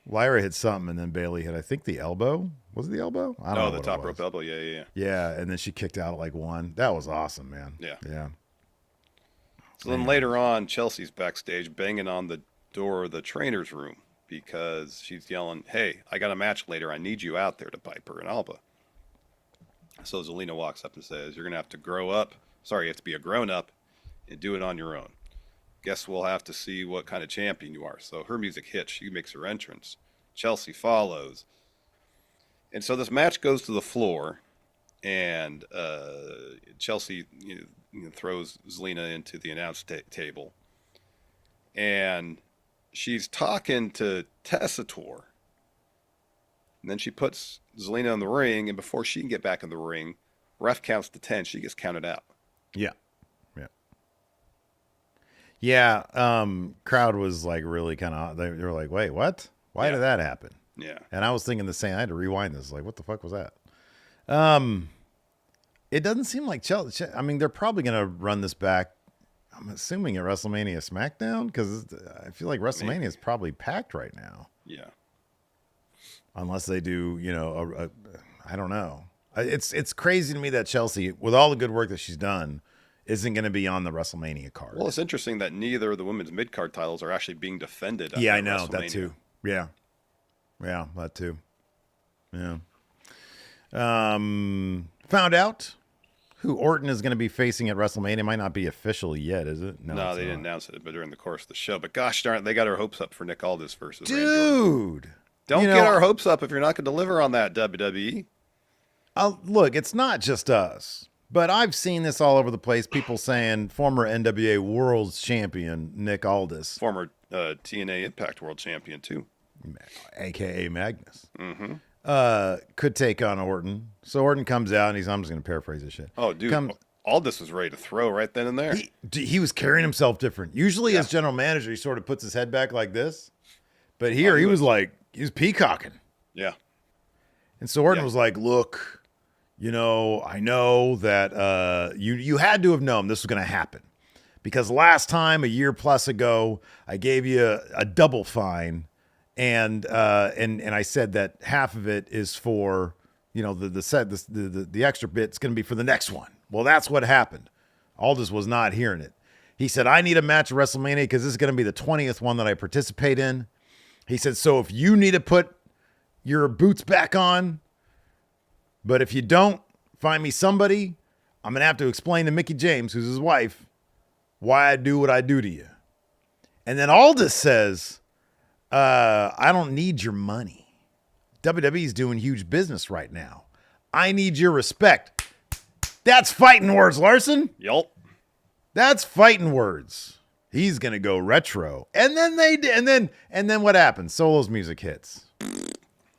Lyra hit something and then Bailey hit, I think, the elbow. Was it the elbow? I don't know. The top rope elbow. Yeah. Yeah, and then she kicked out at like 1. That was awesome, man. Yeah. So Man. then later on, Chelsea's backstage banging on the door of the trainer's room because she's yelling, "Hey, I got a match later. I need you out there to Piper and Alba." So Zelina walks up and says, "You're going to have to grow up. Sorry, you have to be a grown-up and do it on your own. Guess we'll have to see what kind of champion you are." So her music hits. She makes her entrance. Chelsea follows. And so this match goes to the floor, and Chelsea throws Zelina into the announce table. And she's talking to Tessitore. And then she puts Zelina in the ring, and before she can get back in the ring, ref counts to 10. She gets counted out. Yeah. Yeah, crowd was like really kind of. They were like, "Wait, what? Why did that happen?" Yeah. And I was thinking the same. I had to rewind this. Like, what the fuck was that? It doesn't seem like Chelsea. I mean, they're probably going to run this back. I'm assuming at WrestleMania SmackDown because I feel like WrestleMania is probably packed right now. Yeah. Unless they do, I don't know. It's crazy to me that Chelsea, with all the good work that she's done, isn't going to be on the WrestleMania card. Well, it's interesting that neither of the women's mid-card titles are actually being defended. Yeah, I know that too. Yeah, that too. Yeah. Found out who Orton is going to be facing at WrestleMania. It might not be official yet, is it? No, they didn't announce it, but during the course of the show. But gosh darn it, they got our hopes up for Nick Aldis versus Randy Orton. Dude. Don't get our hopes up if you're not going to deliver on that, WWE. Look, it's not just us, but I've seen this all over the place. People saying former NWA World Champion Nick Aldis. Former TNA Impact World Champion, too. A.K.A. Magnus. Could take on Orton. So Orton comes out, and I'm just going to paraphrase this shit. Oh, dude. Aldis was ready to throw right then and there. He was carrying himself different. Usually as general manager, he sort of puts his head back like this. But here he was peacocking. Yeah. And so Orton was like, look, I know that you had to have known this was going to happen. Because last time, a year plus ago, I gave you a double fine. And I said that half of it is for, the extra bit's going to be for the next one. Well, that's what happened. Aldis was not hearing it. He said, I need a match at WrestleMania because this is going to be the 20th one that I participate in. He said, so if you need to put your boots back on, but if you don't, find me somebody, I'm going to have to explain to Mickie James, who's his wife, why I do what I do to you. And then Aldis says, I don't need your money. WWE's doing huge business right now. I need your respect. That's fighting words, Larson. Yup. That's fighting words. He's gonna go retro, and then what happens? Solo's music hits.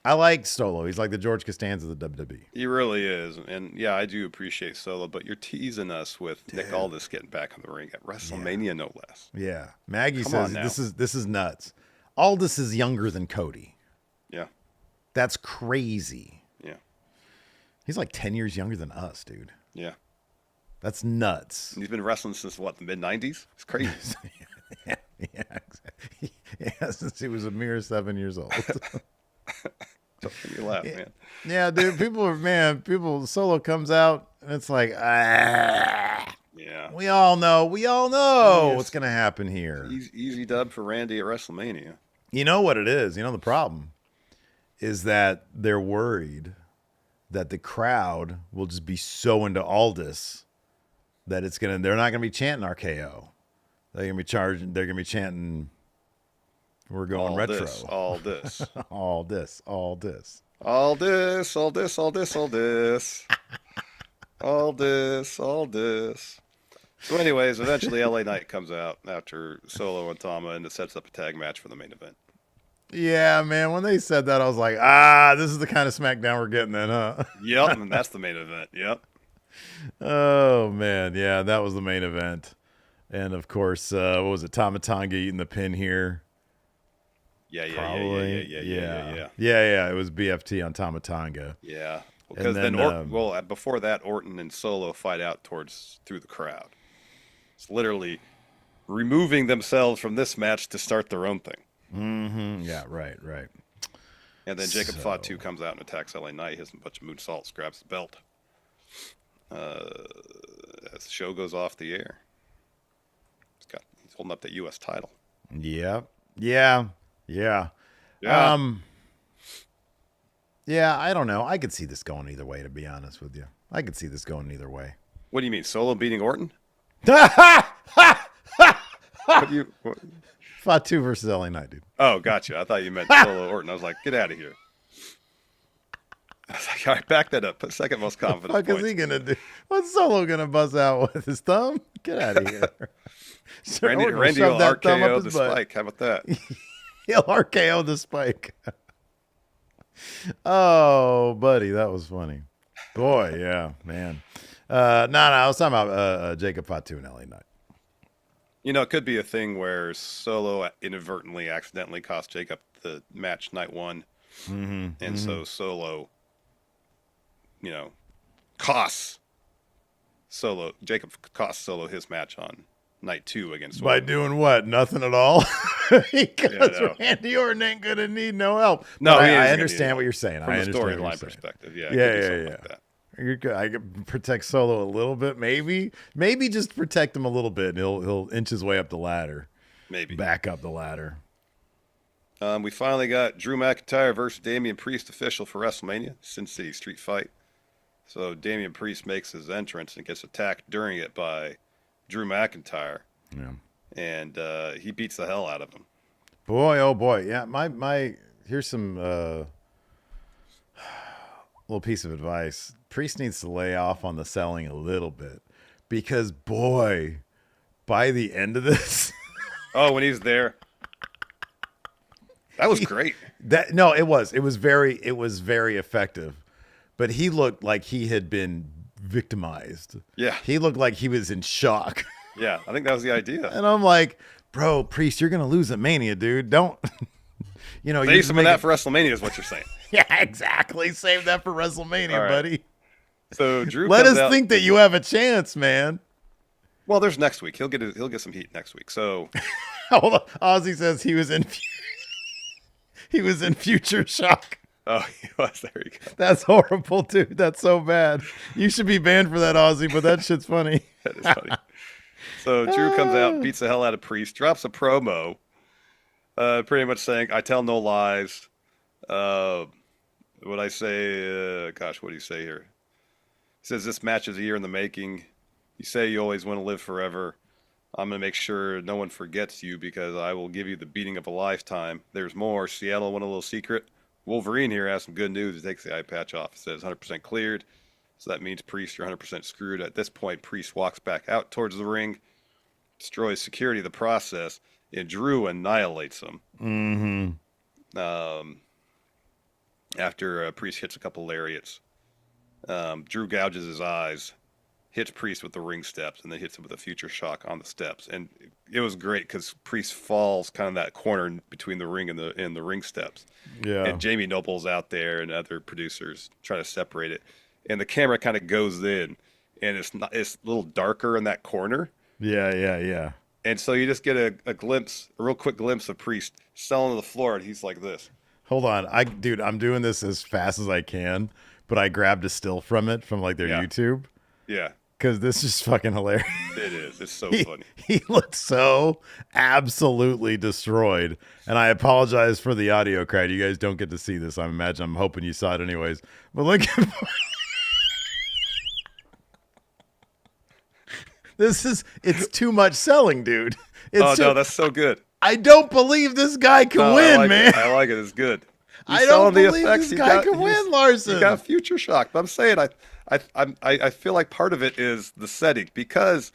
I like Solo. He's like the George Costanza of the WWE. He really is, and yeah, I do appreciate Solo. But you're teasing us with Nick Aldis getting back in the ring at WrestleMania, no less. Yeah, Maggie says this is nuts. Aldis is younger than Cody. Yeah, that's crazy. Yeah, he's like 10 years younger than us, dude. Yeah. That's nuts. And he's been wrestling since the mid-90s? It's crazy. yeah, exactly. Yeah, since he was a mere 7 years old. Don't make me laugh, man. Yeah, dude, people, Solo comes out, and it's like, Yeah. We all know what's going to happen here. Easy dub for Randy at WrestleMania. You know what it is? The problem is that they're worried that the crowd will just be so into Aldis that they're not gonna be chanting RKO. They're gonna be chanting, we're going retro. All this. all this. All this. All this. All this. So anyways, eventually LA Knight comes out after Solo and Tama, and it sets up a tag match for the main event. Yeah, man. When they said that, I was like, this is the kind of SmackDown we're getting then, huh? Yep, and that's the main event. Yep. Oh, man. Yeah, that was the main event. And, of course, what was it? Tama Tonga eating the pin here. Yeah. It was BFT on Tama Tonga. Yeah. Because then before that, Orton and Solo fight out through the crowd. It's literally removing themselves from this match to start their own thing. Mm-hmm. Yeah, right. And then Jacob Fatu comes out and attacks LA Knight, hits a bunch of moonsaults, grabs the belt. As the show goes off the air, he's holding up that U.S. title. Yeah. Yeah, I don't know. I could see this going either way, to be honest with you. I could see this going either way. What do you mean, Solo beating Orton? Fatu versus LA Knight, dude. Oh, gotcha. I thought you meant Solo Orton. I was like, get out of here. I was like, all right, back that up. Put second most confident. What the fuck is he going to do? What's Solo going to buzz out with his thumb? Get out of here. Randy will RKO the spike. How about that? He'll RKO the spike. Oh, buddy, that was funny. Boy, yeah, man. No, I was talking about Jacob Fatu and LA Knight. It could be a thing where Solo inadvertently, accidentally cost Jacob the match night one, and so Solo, you know, costs Jacob costs Solo his match on night two against By Orton. doing what? Nothing at all? Because no. Randy Orton ain't going to need no help. No, But he I isn't understand gonna what you're saying. from I a understand what you're storyline saying. perspective. Yeah, it Yeah, could be yeah, something yeah. like that. You're good. I could protect Solo a little bit, maybe. Maybe just protect him a little bit, and he'll inch his way up the ladder. Maybe. Back up the ladder. We finally got Drew McIntyre versus Damian Priest official for WrestleMania, Sin City Street Fight. So Damian Priest makes his entrance and gets attacked during it by Drew McIntyre. Yeah. And he beats the hell out of him. Boy, oh boy. Yeah, my here's some little piece of advice. Priest needs to lay off on the selling a little bit. Because boy, by the end of this Oh, when he's there. That was great. it was very effective. But he looked like he had been victimized. Yeah. He looked like he was in shock. Yeah, I think that was the idea. And I'm like, bro, Priest, you're gonna lose at Mania, dude. Don't Save some of that for WrestleMania is what you're saying. Yeah, exactly. Save that for WrestleMania, right. buddy. So Drew Let comes us out. think that you have a chance, man. Well, there's next week. He'll get some heat next week. So Hold on. Ozzy says he was in future shock. oh, he was. There you go. That's horrible, dude. That's so bad. You should be banned for that, Ozzy, but that shit's funny. That is funny. So Drew comes out, beats the hell out of Priest, drops a promo, pretty much saying, "I tell no lies." What I say? Gosh, what do you say here? He says this match is a year in the making. You say you always want to live forever. I'm going to make sure no one forgets you because I will give you the beating of a lifetime. There's more. Seattle won a little secret. Wolverine here has some good news. He takes the eye patch off. It says 100% cleared. So that means Priest, you're 100% screwed. At this point, Priest walks back out towards the ring, destroys security of the process, and Drew annihilates him. Mm-hmm. After Priest hits a couple lariats. Drew gouges his eyes, hits Priest with the ring steps, and then hits him with a future shock on the steps. And it was great because Priest falls kind of that corner between the ring and the ring steps. Yeah. And Jamie Noble's out there and other producers trying to separate it. And the camera kind of goes in, and it's a little darker in that corner. Yeah. And so you just get a real quick glimpse of Priest selling to the floor, and he's like this. Hold on. I'm doing this as fast as I can, but I grabbed a still from it from like their YouTube. Yeah. Because this is fucking hilarious. It is. It's so funny. He looked so absolutely destroyed. And I apologize for the audio crowd. You guys don't get to see this. I'm hoping you saw it anyways. But look at it's too much selling, dude. No, that's so good. I don't believe this guy can win, man. I like it. It's good. I don't believe this guy can win, Larson. You got future shock. But I'm saying I feel like part of it is the setting because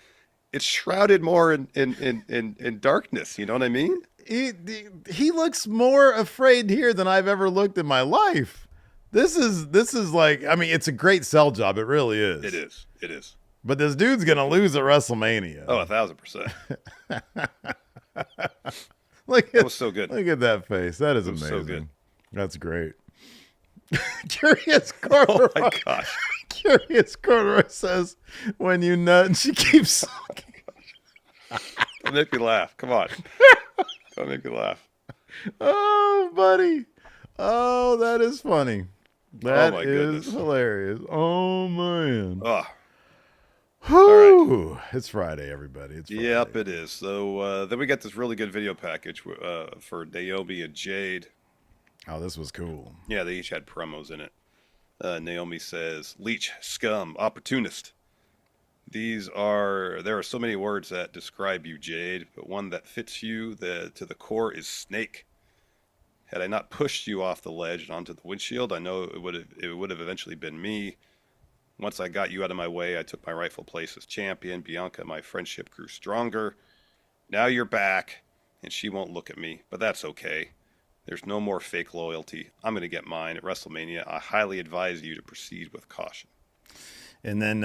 it's shrouded more in darkness. You know what I mean? He looks more afraid here than I've ever looked in my life. This is like, I mean, it's a great sell job. It really is. It is. But this dude's gonna lose at WrestleMania. Oh, 1,000%. That was so good. Look at that face. That is amazing. So good. That's great. Curious Corduroy. Oh my gosh. Curious Corduroy says, "When you nut," and she keeps sucking. Don't make me laugh. Come on. Don't make me laugh. Oh, buddy. Oh, that is funny. That my is goodness. hilarious. Oh man. Oh. Whew. Right. It's Friday, everybody. It's Friday. Yep, it is. So then we got this really good video package for Naomi and Jade. Oh, this was cool. Yeah, they each had promos in it. Naomi says, "Leech, scum, opportunist. There are so many words that describe you, Jade, but one that fits you to the core is snake. Had I not pushed you off the ledge and onto the windshield, I know it would have eventually been me. Once I got you out of my way, I took my rightful place as champion. Bianca, my friendship grew stronger. Now you're back, and she won't look at me, but that's okay. There's no more fake loyalty. I'm going to get mine at WrestleMania. I highly advise you to proceed with caution." And then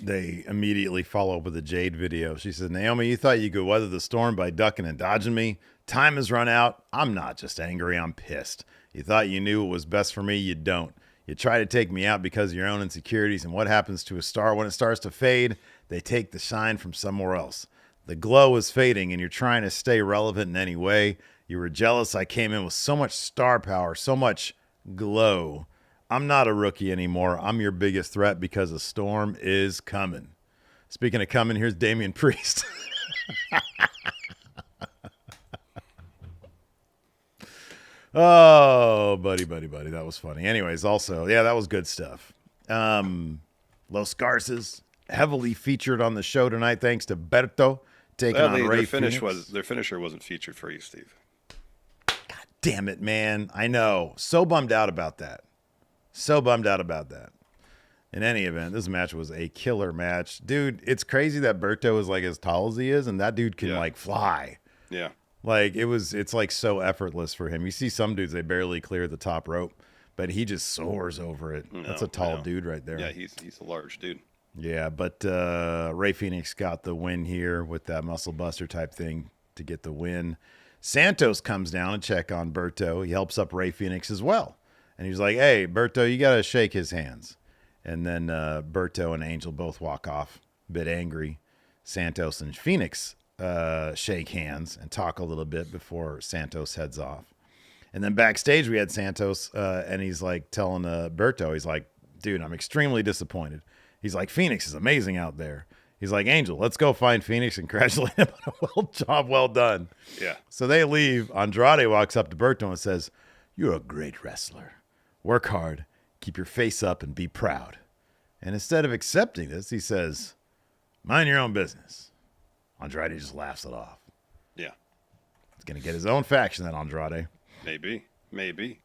they immediately follow up with a Jade video. She says, Naomi, you thought you could weather the storm by ducking and dodging me? Time has run out. I'm not just angry. I'm pissed. You thought you knew what was best for me. You don't. You try to take me out because of your own insecurities. And what happens to a star when it starts to fade? They take the shine from somewhere else. The glow is fading and you're trying to stay relevant in any way. You were jealous I came in with so much star power, so much glow. I'm not a rookie anymore. I'm your biggest threat because a storm is coming. Speaking of coming, here's Damian Priest. Oh, buddy. That was funny. Anyways, also, yeah, that was good stuff. Los Garces, heavily featured on the show tonight, thanks to Berto taking on Ray Phoenix. Their finisher wasn't featured for you, Steve. God damn it, man. I know. So bummed out about that. In any event, this match was a killer match. Dude, it's crazy that Berto is like as tall as he is, and that dude can like fly. Yeah. Like it's like so effortless for him. You see some dudes, they barely clear the top rope, but he just soars over it. That's a tall dude right there. Yeah, he's a large dude. Yeah, but Ray Phoenix got the win here with that muscle buster type thing to get the win. Santos comes down and check on Berto. He helps up Ray Phoenix as well. And he's like, hey, Berto, you got to shake his hands. And then Berto and Angel both walk off, a bit angry. Santos and Phoenix shake hands and talk a little bit before Santos heads off. And then backstage, we had Santos, and he's like telling Berto, he's like, dude, I'm extremely disappointed. He's like, Phoenix is amazing out there. He's like, Angel, let's go find Phoenix and congratulate him on a job well done. Yeah. So they leave. Andrade walks up to Berto and says, you're a great wrestler. Work hard, keep your face up, and be proud. And instead of accepting this, he says, mind your own business. Andrade just laughs it off. Yeah. He's going to get his own faction, that Andrade. Maybe.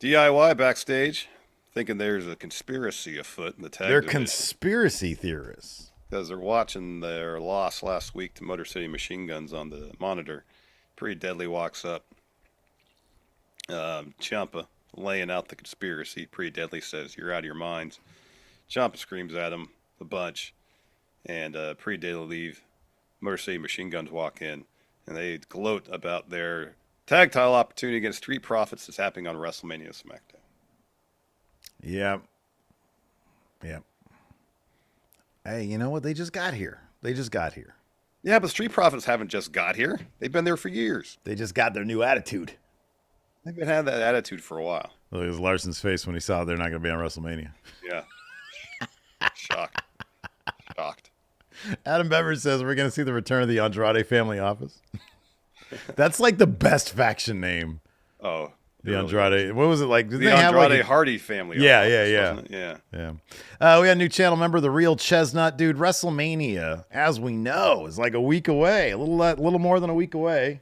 DIY backstage, thinking there's a conspiracy afoot in the tag division. Conspiracy theorists. Because they're watching their loss last week to Motor City Machine Guns on the monitor. Pretty Deadly walks up. Ciampa laying out the conspiracy. Pretty Deadly says, you're out of your minds. Ciampa screams at him a bunch. And Pretty Deadly leave. Motor City Machine Guns walk in. And they gloat about their tag title opportunity against Street Profits that's happening on WrestleMania Smackdown. Yep. Hey, you know what? They just got here. Yeah, but Street Profits haven't just got here. They've been there for years. They just got their new attitude. They've been having that attitude for a while. Look at Larson's face when he saw they're not going to be on WrestleMania. Yeah. Shocked. Adam Bever says we're going to see the return of the Andrade family office. That's like the best faction name. Oh. The Andrade. What was it like? The Andrade Hardy family. Yeah. We got a new channel member, The Real Chestnut. Dude, WrestleMania, as we know, is like a week away. A little more than a week away.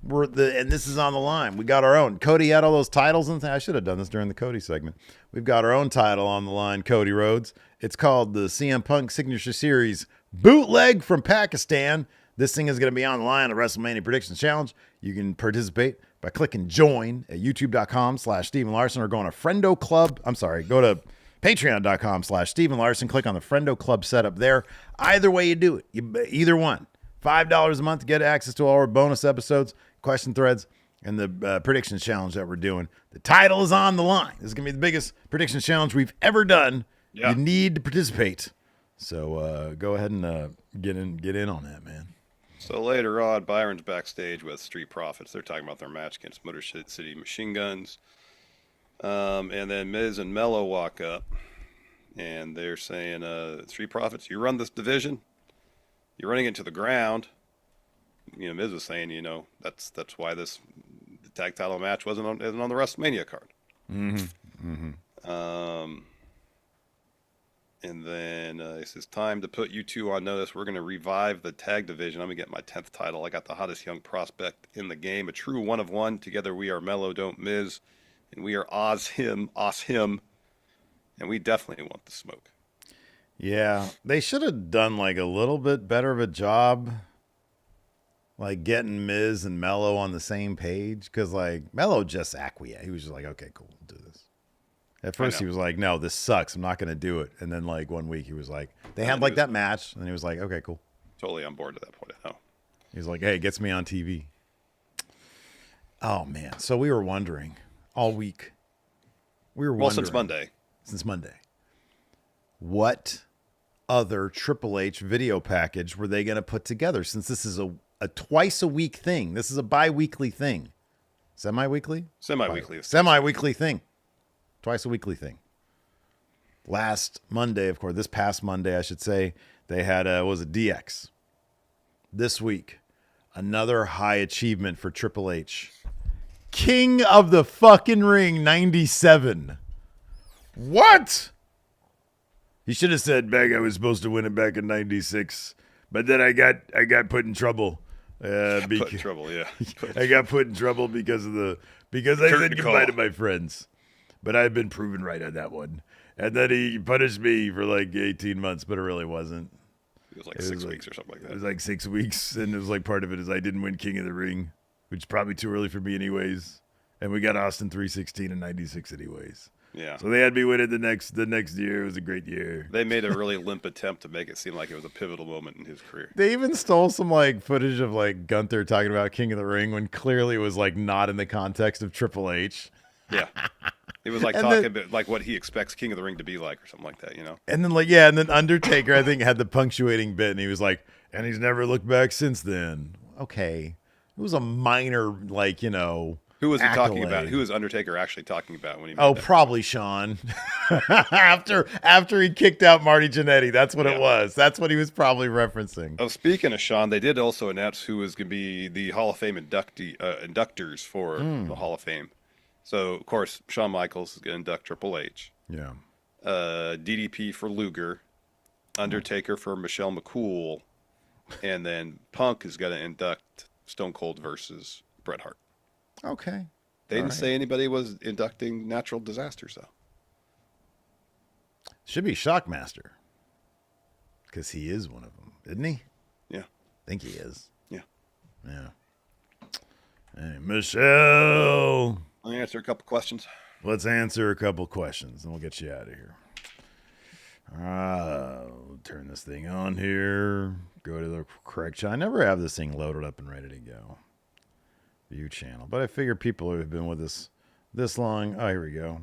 And this is on the line. We got our own. Cody had all those titles and things. I should have done this during the Cody segment. We've got our own title on the line, Cody Rhodes. It's called the CM Punk Signature Series Bootleg from Pakistan. This thing is going to be on the line at WrestleMania Predictions Challenge. You can participate by clicking join at youtube.com/Steven Larson or going to Friendo Club. Go to patreon.com/Steven Larson. Click on the Friendo Club setup there. Either way you do it, either one. $5 a month to get access to all our bonus episodes, question threads, and the predictions challenge that we're doing. The title is on the line. This is going to be the biggest predictions challenge we've ever done. Yeah. You need to participate. So go ahead and get in on that, man. So later on, Byron's backstage with Street Profits. They're talking about their match against Motor City Machine Guns. And then Miz and Mello walk up, and they're saying, Street Profits, you run this division. You're running it to the ground. Miz was saying, that's why the tag title match isn't on the WrestleMania card. Mm-hmm. And then he says, time to put you two on notice. We're going to revive the tag division. I'm going to get my 10th title. I got the hottest young prospect in the game. A true one of one. Together we are Mello, don't Miz. And we are Oz him. And we definitely want the smoke. Yeah, they should have done like a little bit better of a job, like getting Miz and Mello on the same page. Because like Mello just acquiesced. He was just like, okay, cool, we'll do this. At first he was like, no, this sucks. I'm not going to do it. And then like 1 week he was like, they had like that match. And he was like, okay, cool. Totally on board at that point. I know. He's like, hey, it gets me on TV. Oh, man. So we were wondering all week. Since Monday. Since Monday. What other Triple H video package were they going to put together since this is a twice a week thing? This is a bi-weekly thing. Semi-weekly? Semi-weekly. Semi-weekly thing. Twice a weekly thing. Last Monday, of course, this past Monday, I should say, they had, was it DX? This week, another high achievement for Triple H. King of the fucking Ring 97. What? He should have said back I was supposed to win it back in 96, but then I got put in trouble. Put in trouble, yeah. I got put in trouble because I said goodbye to my friends. But I've been proven right on that one. And then he punished me for like 18 months, but it really wasn't. It was like 6 weeks or something like that. It was like 6 weeks, and it was like part of it is I didn't win King of the Ring, which is probably too early for me anyways. And we got Austin 316 in 96 anyways. Yeah. So they had me win it the next year. It was a great year. They made a really limp attempt to make it seem like it was a pivotal moment in his career. They even stole some like footage of like Gunther talking about King of the Ring when clearly it was like not in the context of Triple H. Yeah. It was like talking about like what he expects King of the Ring to be like or something like that, you know? And then Undertaker, I think, had the punctuating bit, and he was like, and he's never looked back since then. Okay. It was a minor, like, you know, who was he accolade. Talking about? Who was Undertaker actually talking about when he made that? Probably Shawn. after he kicked out Marty Jannetty. That's what it was. That's what he was probably referencing. Oh, speaking of Shawn, they did also announce who was going to be the Hall of Fame inductors for the Hall of Fame. So, of course, Shawn Michaels is going to induct Triple H. Yeah. DDP for Luger. Undertaker for Michelle McCool. And then Punk is going to induct Stone Cold versus Bret Hart. Okay. They didn't say anybody was inducting natural disasters, though. Should be Shockmaster. Because he is one of them, isn't he? Yeah. I think he is. Yeah. Yeah. Hey, Michelle. Let me answer a couple questions. Let's answer a couple questions, and we'll get you out of here. Turn this thing on here. Go to the correct channel. I never have this thing loaded up and ready to go. View channel. But I figure people who have been with us this long. Oh, here we go.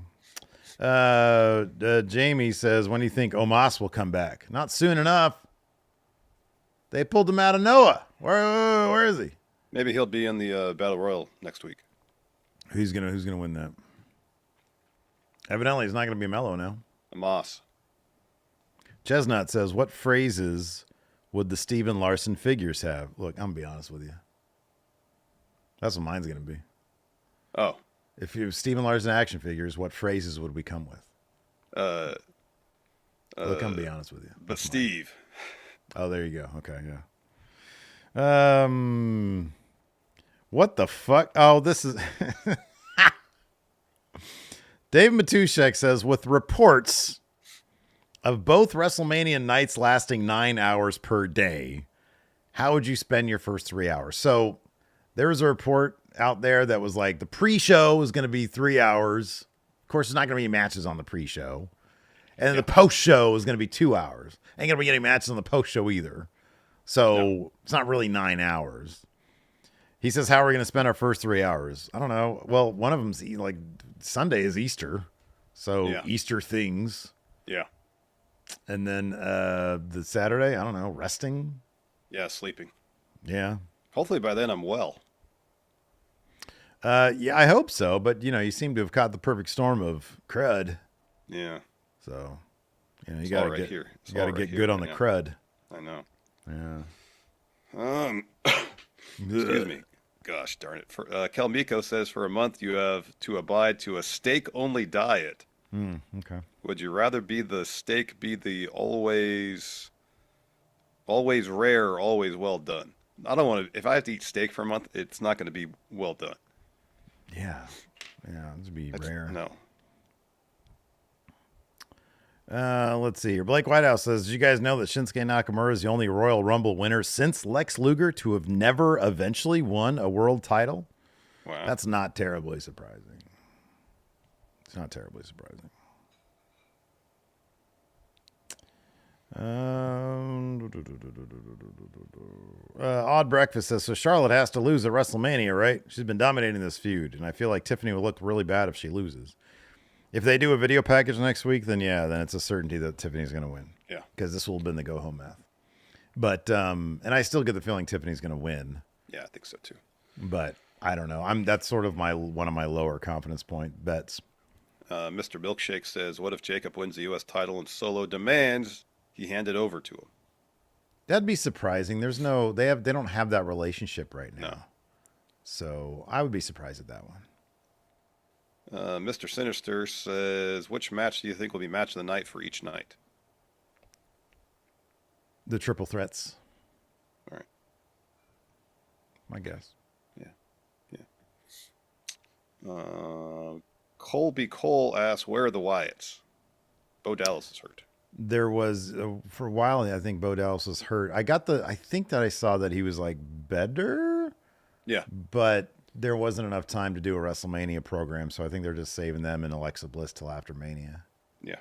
Jamie says, when do you think Omos will come back? Not soon enough. They pulled him out of Noah. Where is he? Maybe he'll be in the Battle Royal next week. Who's gonna win that? Evidently, it's not gonna be Mello now. Omos. Chestnut says, what phrases would the Steven Larson figures have? Look, I'm gonna be honest with you. That's what mine's gonna be. Oh. If you Steven Larson action figures, what phrases would we come with? Look, I'm gonna be honest with you. But Steve. Oh, there you go. Okay, yeah. What the fuck? Oh, this is Dave Matushek says, with reports of both WrestleMania nights lasting 9 hours per day, how would you spend your first 3 hours? So there was a report out there that was like the pre-show is going to be 3 hours. Of course, there's not going to be matches on the pre-show. And then the post-show is going to be 2 hours. Ain't going to be any matches on the post-show either. So it's not really 9 hours. He says, how are we going to spend our first 3 hours? I don't know. Well, one of them's like Sunday is Easter. So Easter things. Yeah. And then the Saturday, I don't know, resting. Yeah, sleeping. Yeah. Hopefully by then I'm well. Yeah, I hope so. But, you know, you seem to have caught the perfect storm of crud. Yeah. So, you know, you got to get, here. you got to get good on the crud. I know. Yeah. Excuse me. Gosh darn it. Kel Miko says for a month you have to abide to a steak-only diet. Okay. Would you rather be the steak be the always rare, always well done? I don't want to. If I have to eat steak for a month, it's not going to be well done. Yeah. Yeah, this would be rare. No. Let's see here. Blake Whitehouse says, did you guys know that Shinsuke Nakamura is the only Royal Rumble winner since Lex Luger to have never eventually won a world title? Wow. That's not terribly surprising. It's not terribly surprising. Odd Breakfast says, so Charlotte has to lose at WrestleMania, right? She's been dominating this feud, and I feel like Tiffany will look really bad if she loses. If they do a video package next week, then then it's a certainty that Tiffany's going to win. Yeah. Because this will have been the go-home math. But, and I still get the feeling Tiffany's going to win. Yeah, I think so too. But I don't know. That's sort of one of my lower confidence point bets. Mr. Milkshake says, what if Jacob wins the U.S. title and Solo demands he hand it over to him? That'd be surprising. They don't have that relationship right now. No. So I would be surprised at that one. Mr. Sinister says, which match do you think will be match of the night for each night? The triple threats. All right. My guess. Yeah. Colby Cole asks, where are the Wyatts? Bo Dallas is hurt. There was, for a while, I think Bo Dallas was hurt. I think that I saw that he was like better. Yeah. But there wasn't enough time to do a WrestleMania program, so I think they're just saving them and Alexa Bliss till after Mania. Yeah.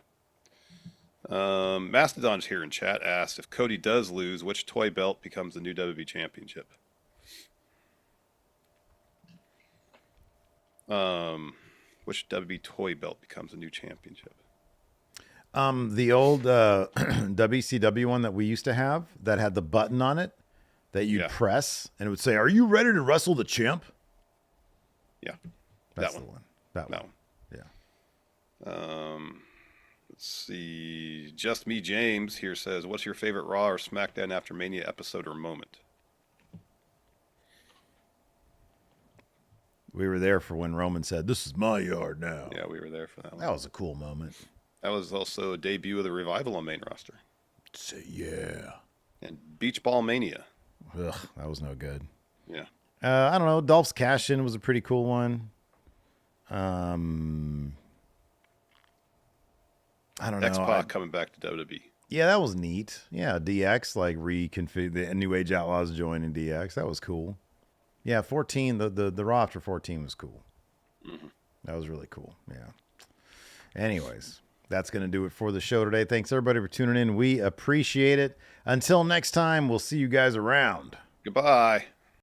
Mastodon's here in chat asked, if Cody does lose, which toy belt becomes the new WWE Championship? Which WWE toy belt becomes a new championship? The old WCW one that we used to have that had the button on it that you'd press and it would say, "Are you ready to wrestle the champ?" Yeah, that's that the one. one. That one. Yeah. Let's see. Just Me James here says, "What's your favorite Raw or SmackDown after Mania episode or moment?" We were there for when Roman said, "This is my yard now." Yeah, we were there for that one. That was a cool moment. That was also a debut of the Revival on main roster. Say yeah. And Beach Ball Mania. Ugh, that was no good. Yeah. I don't know. Dolph's Cash In was a pretty cool one. I don't know. X-Pac coming back to WWE. Yeah, that was neat. Yeah, DX, like reconfig the New Age Outlaws joining DX. That was cool. Yeah, 14, the Raw after 14 was cool. Mm-hmm. That was really cool. Yeah. Anyways, that's going to do it for the show today. Thanks, everybody, for tuning in. We appreciate it. Until next time, we'll see you guys around. Goodbye.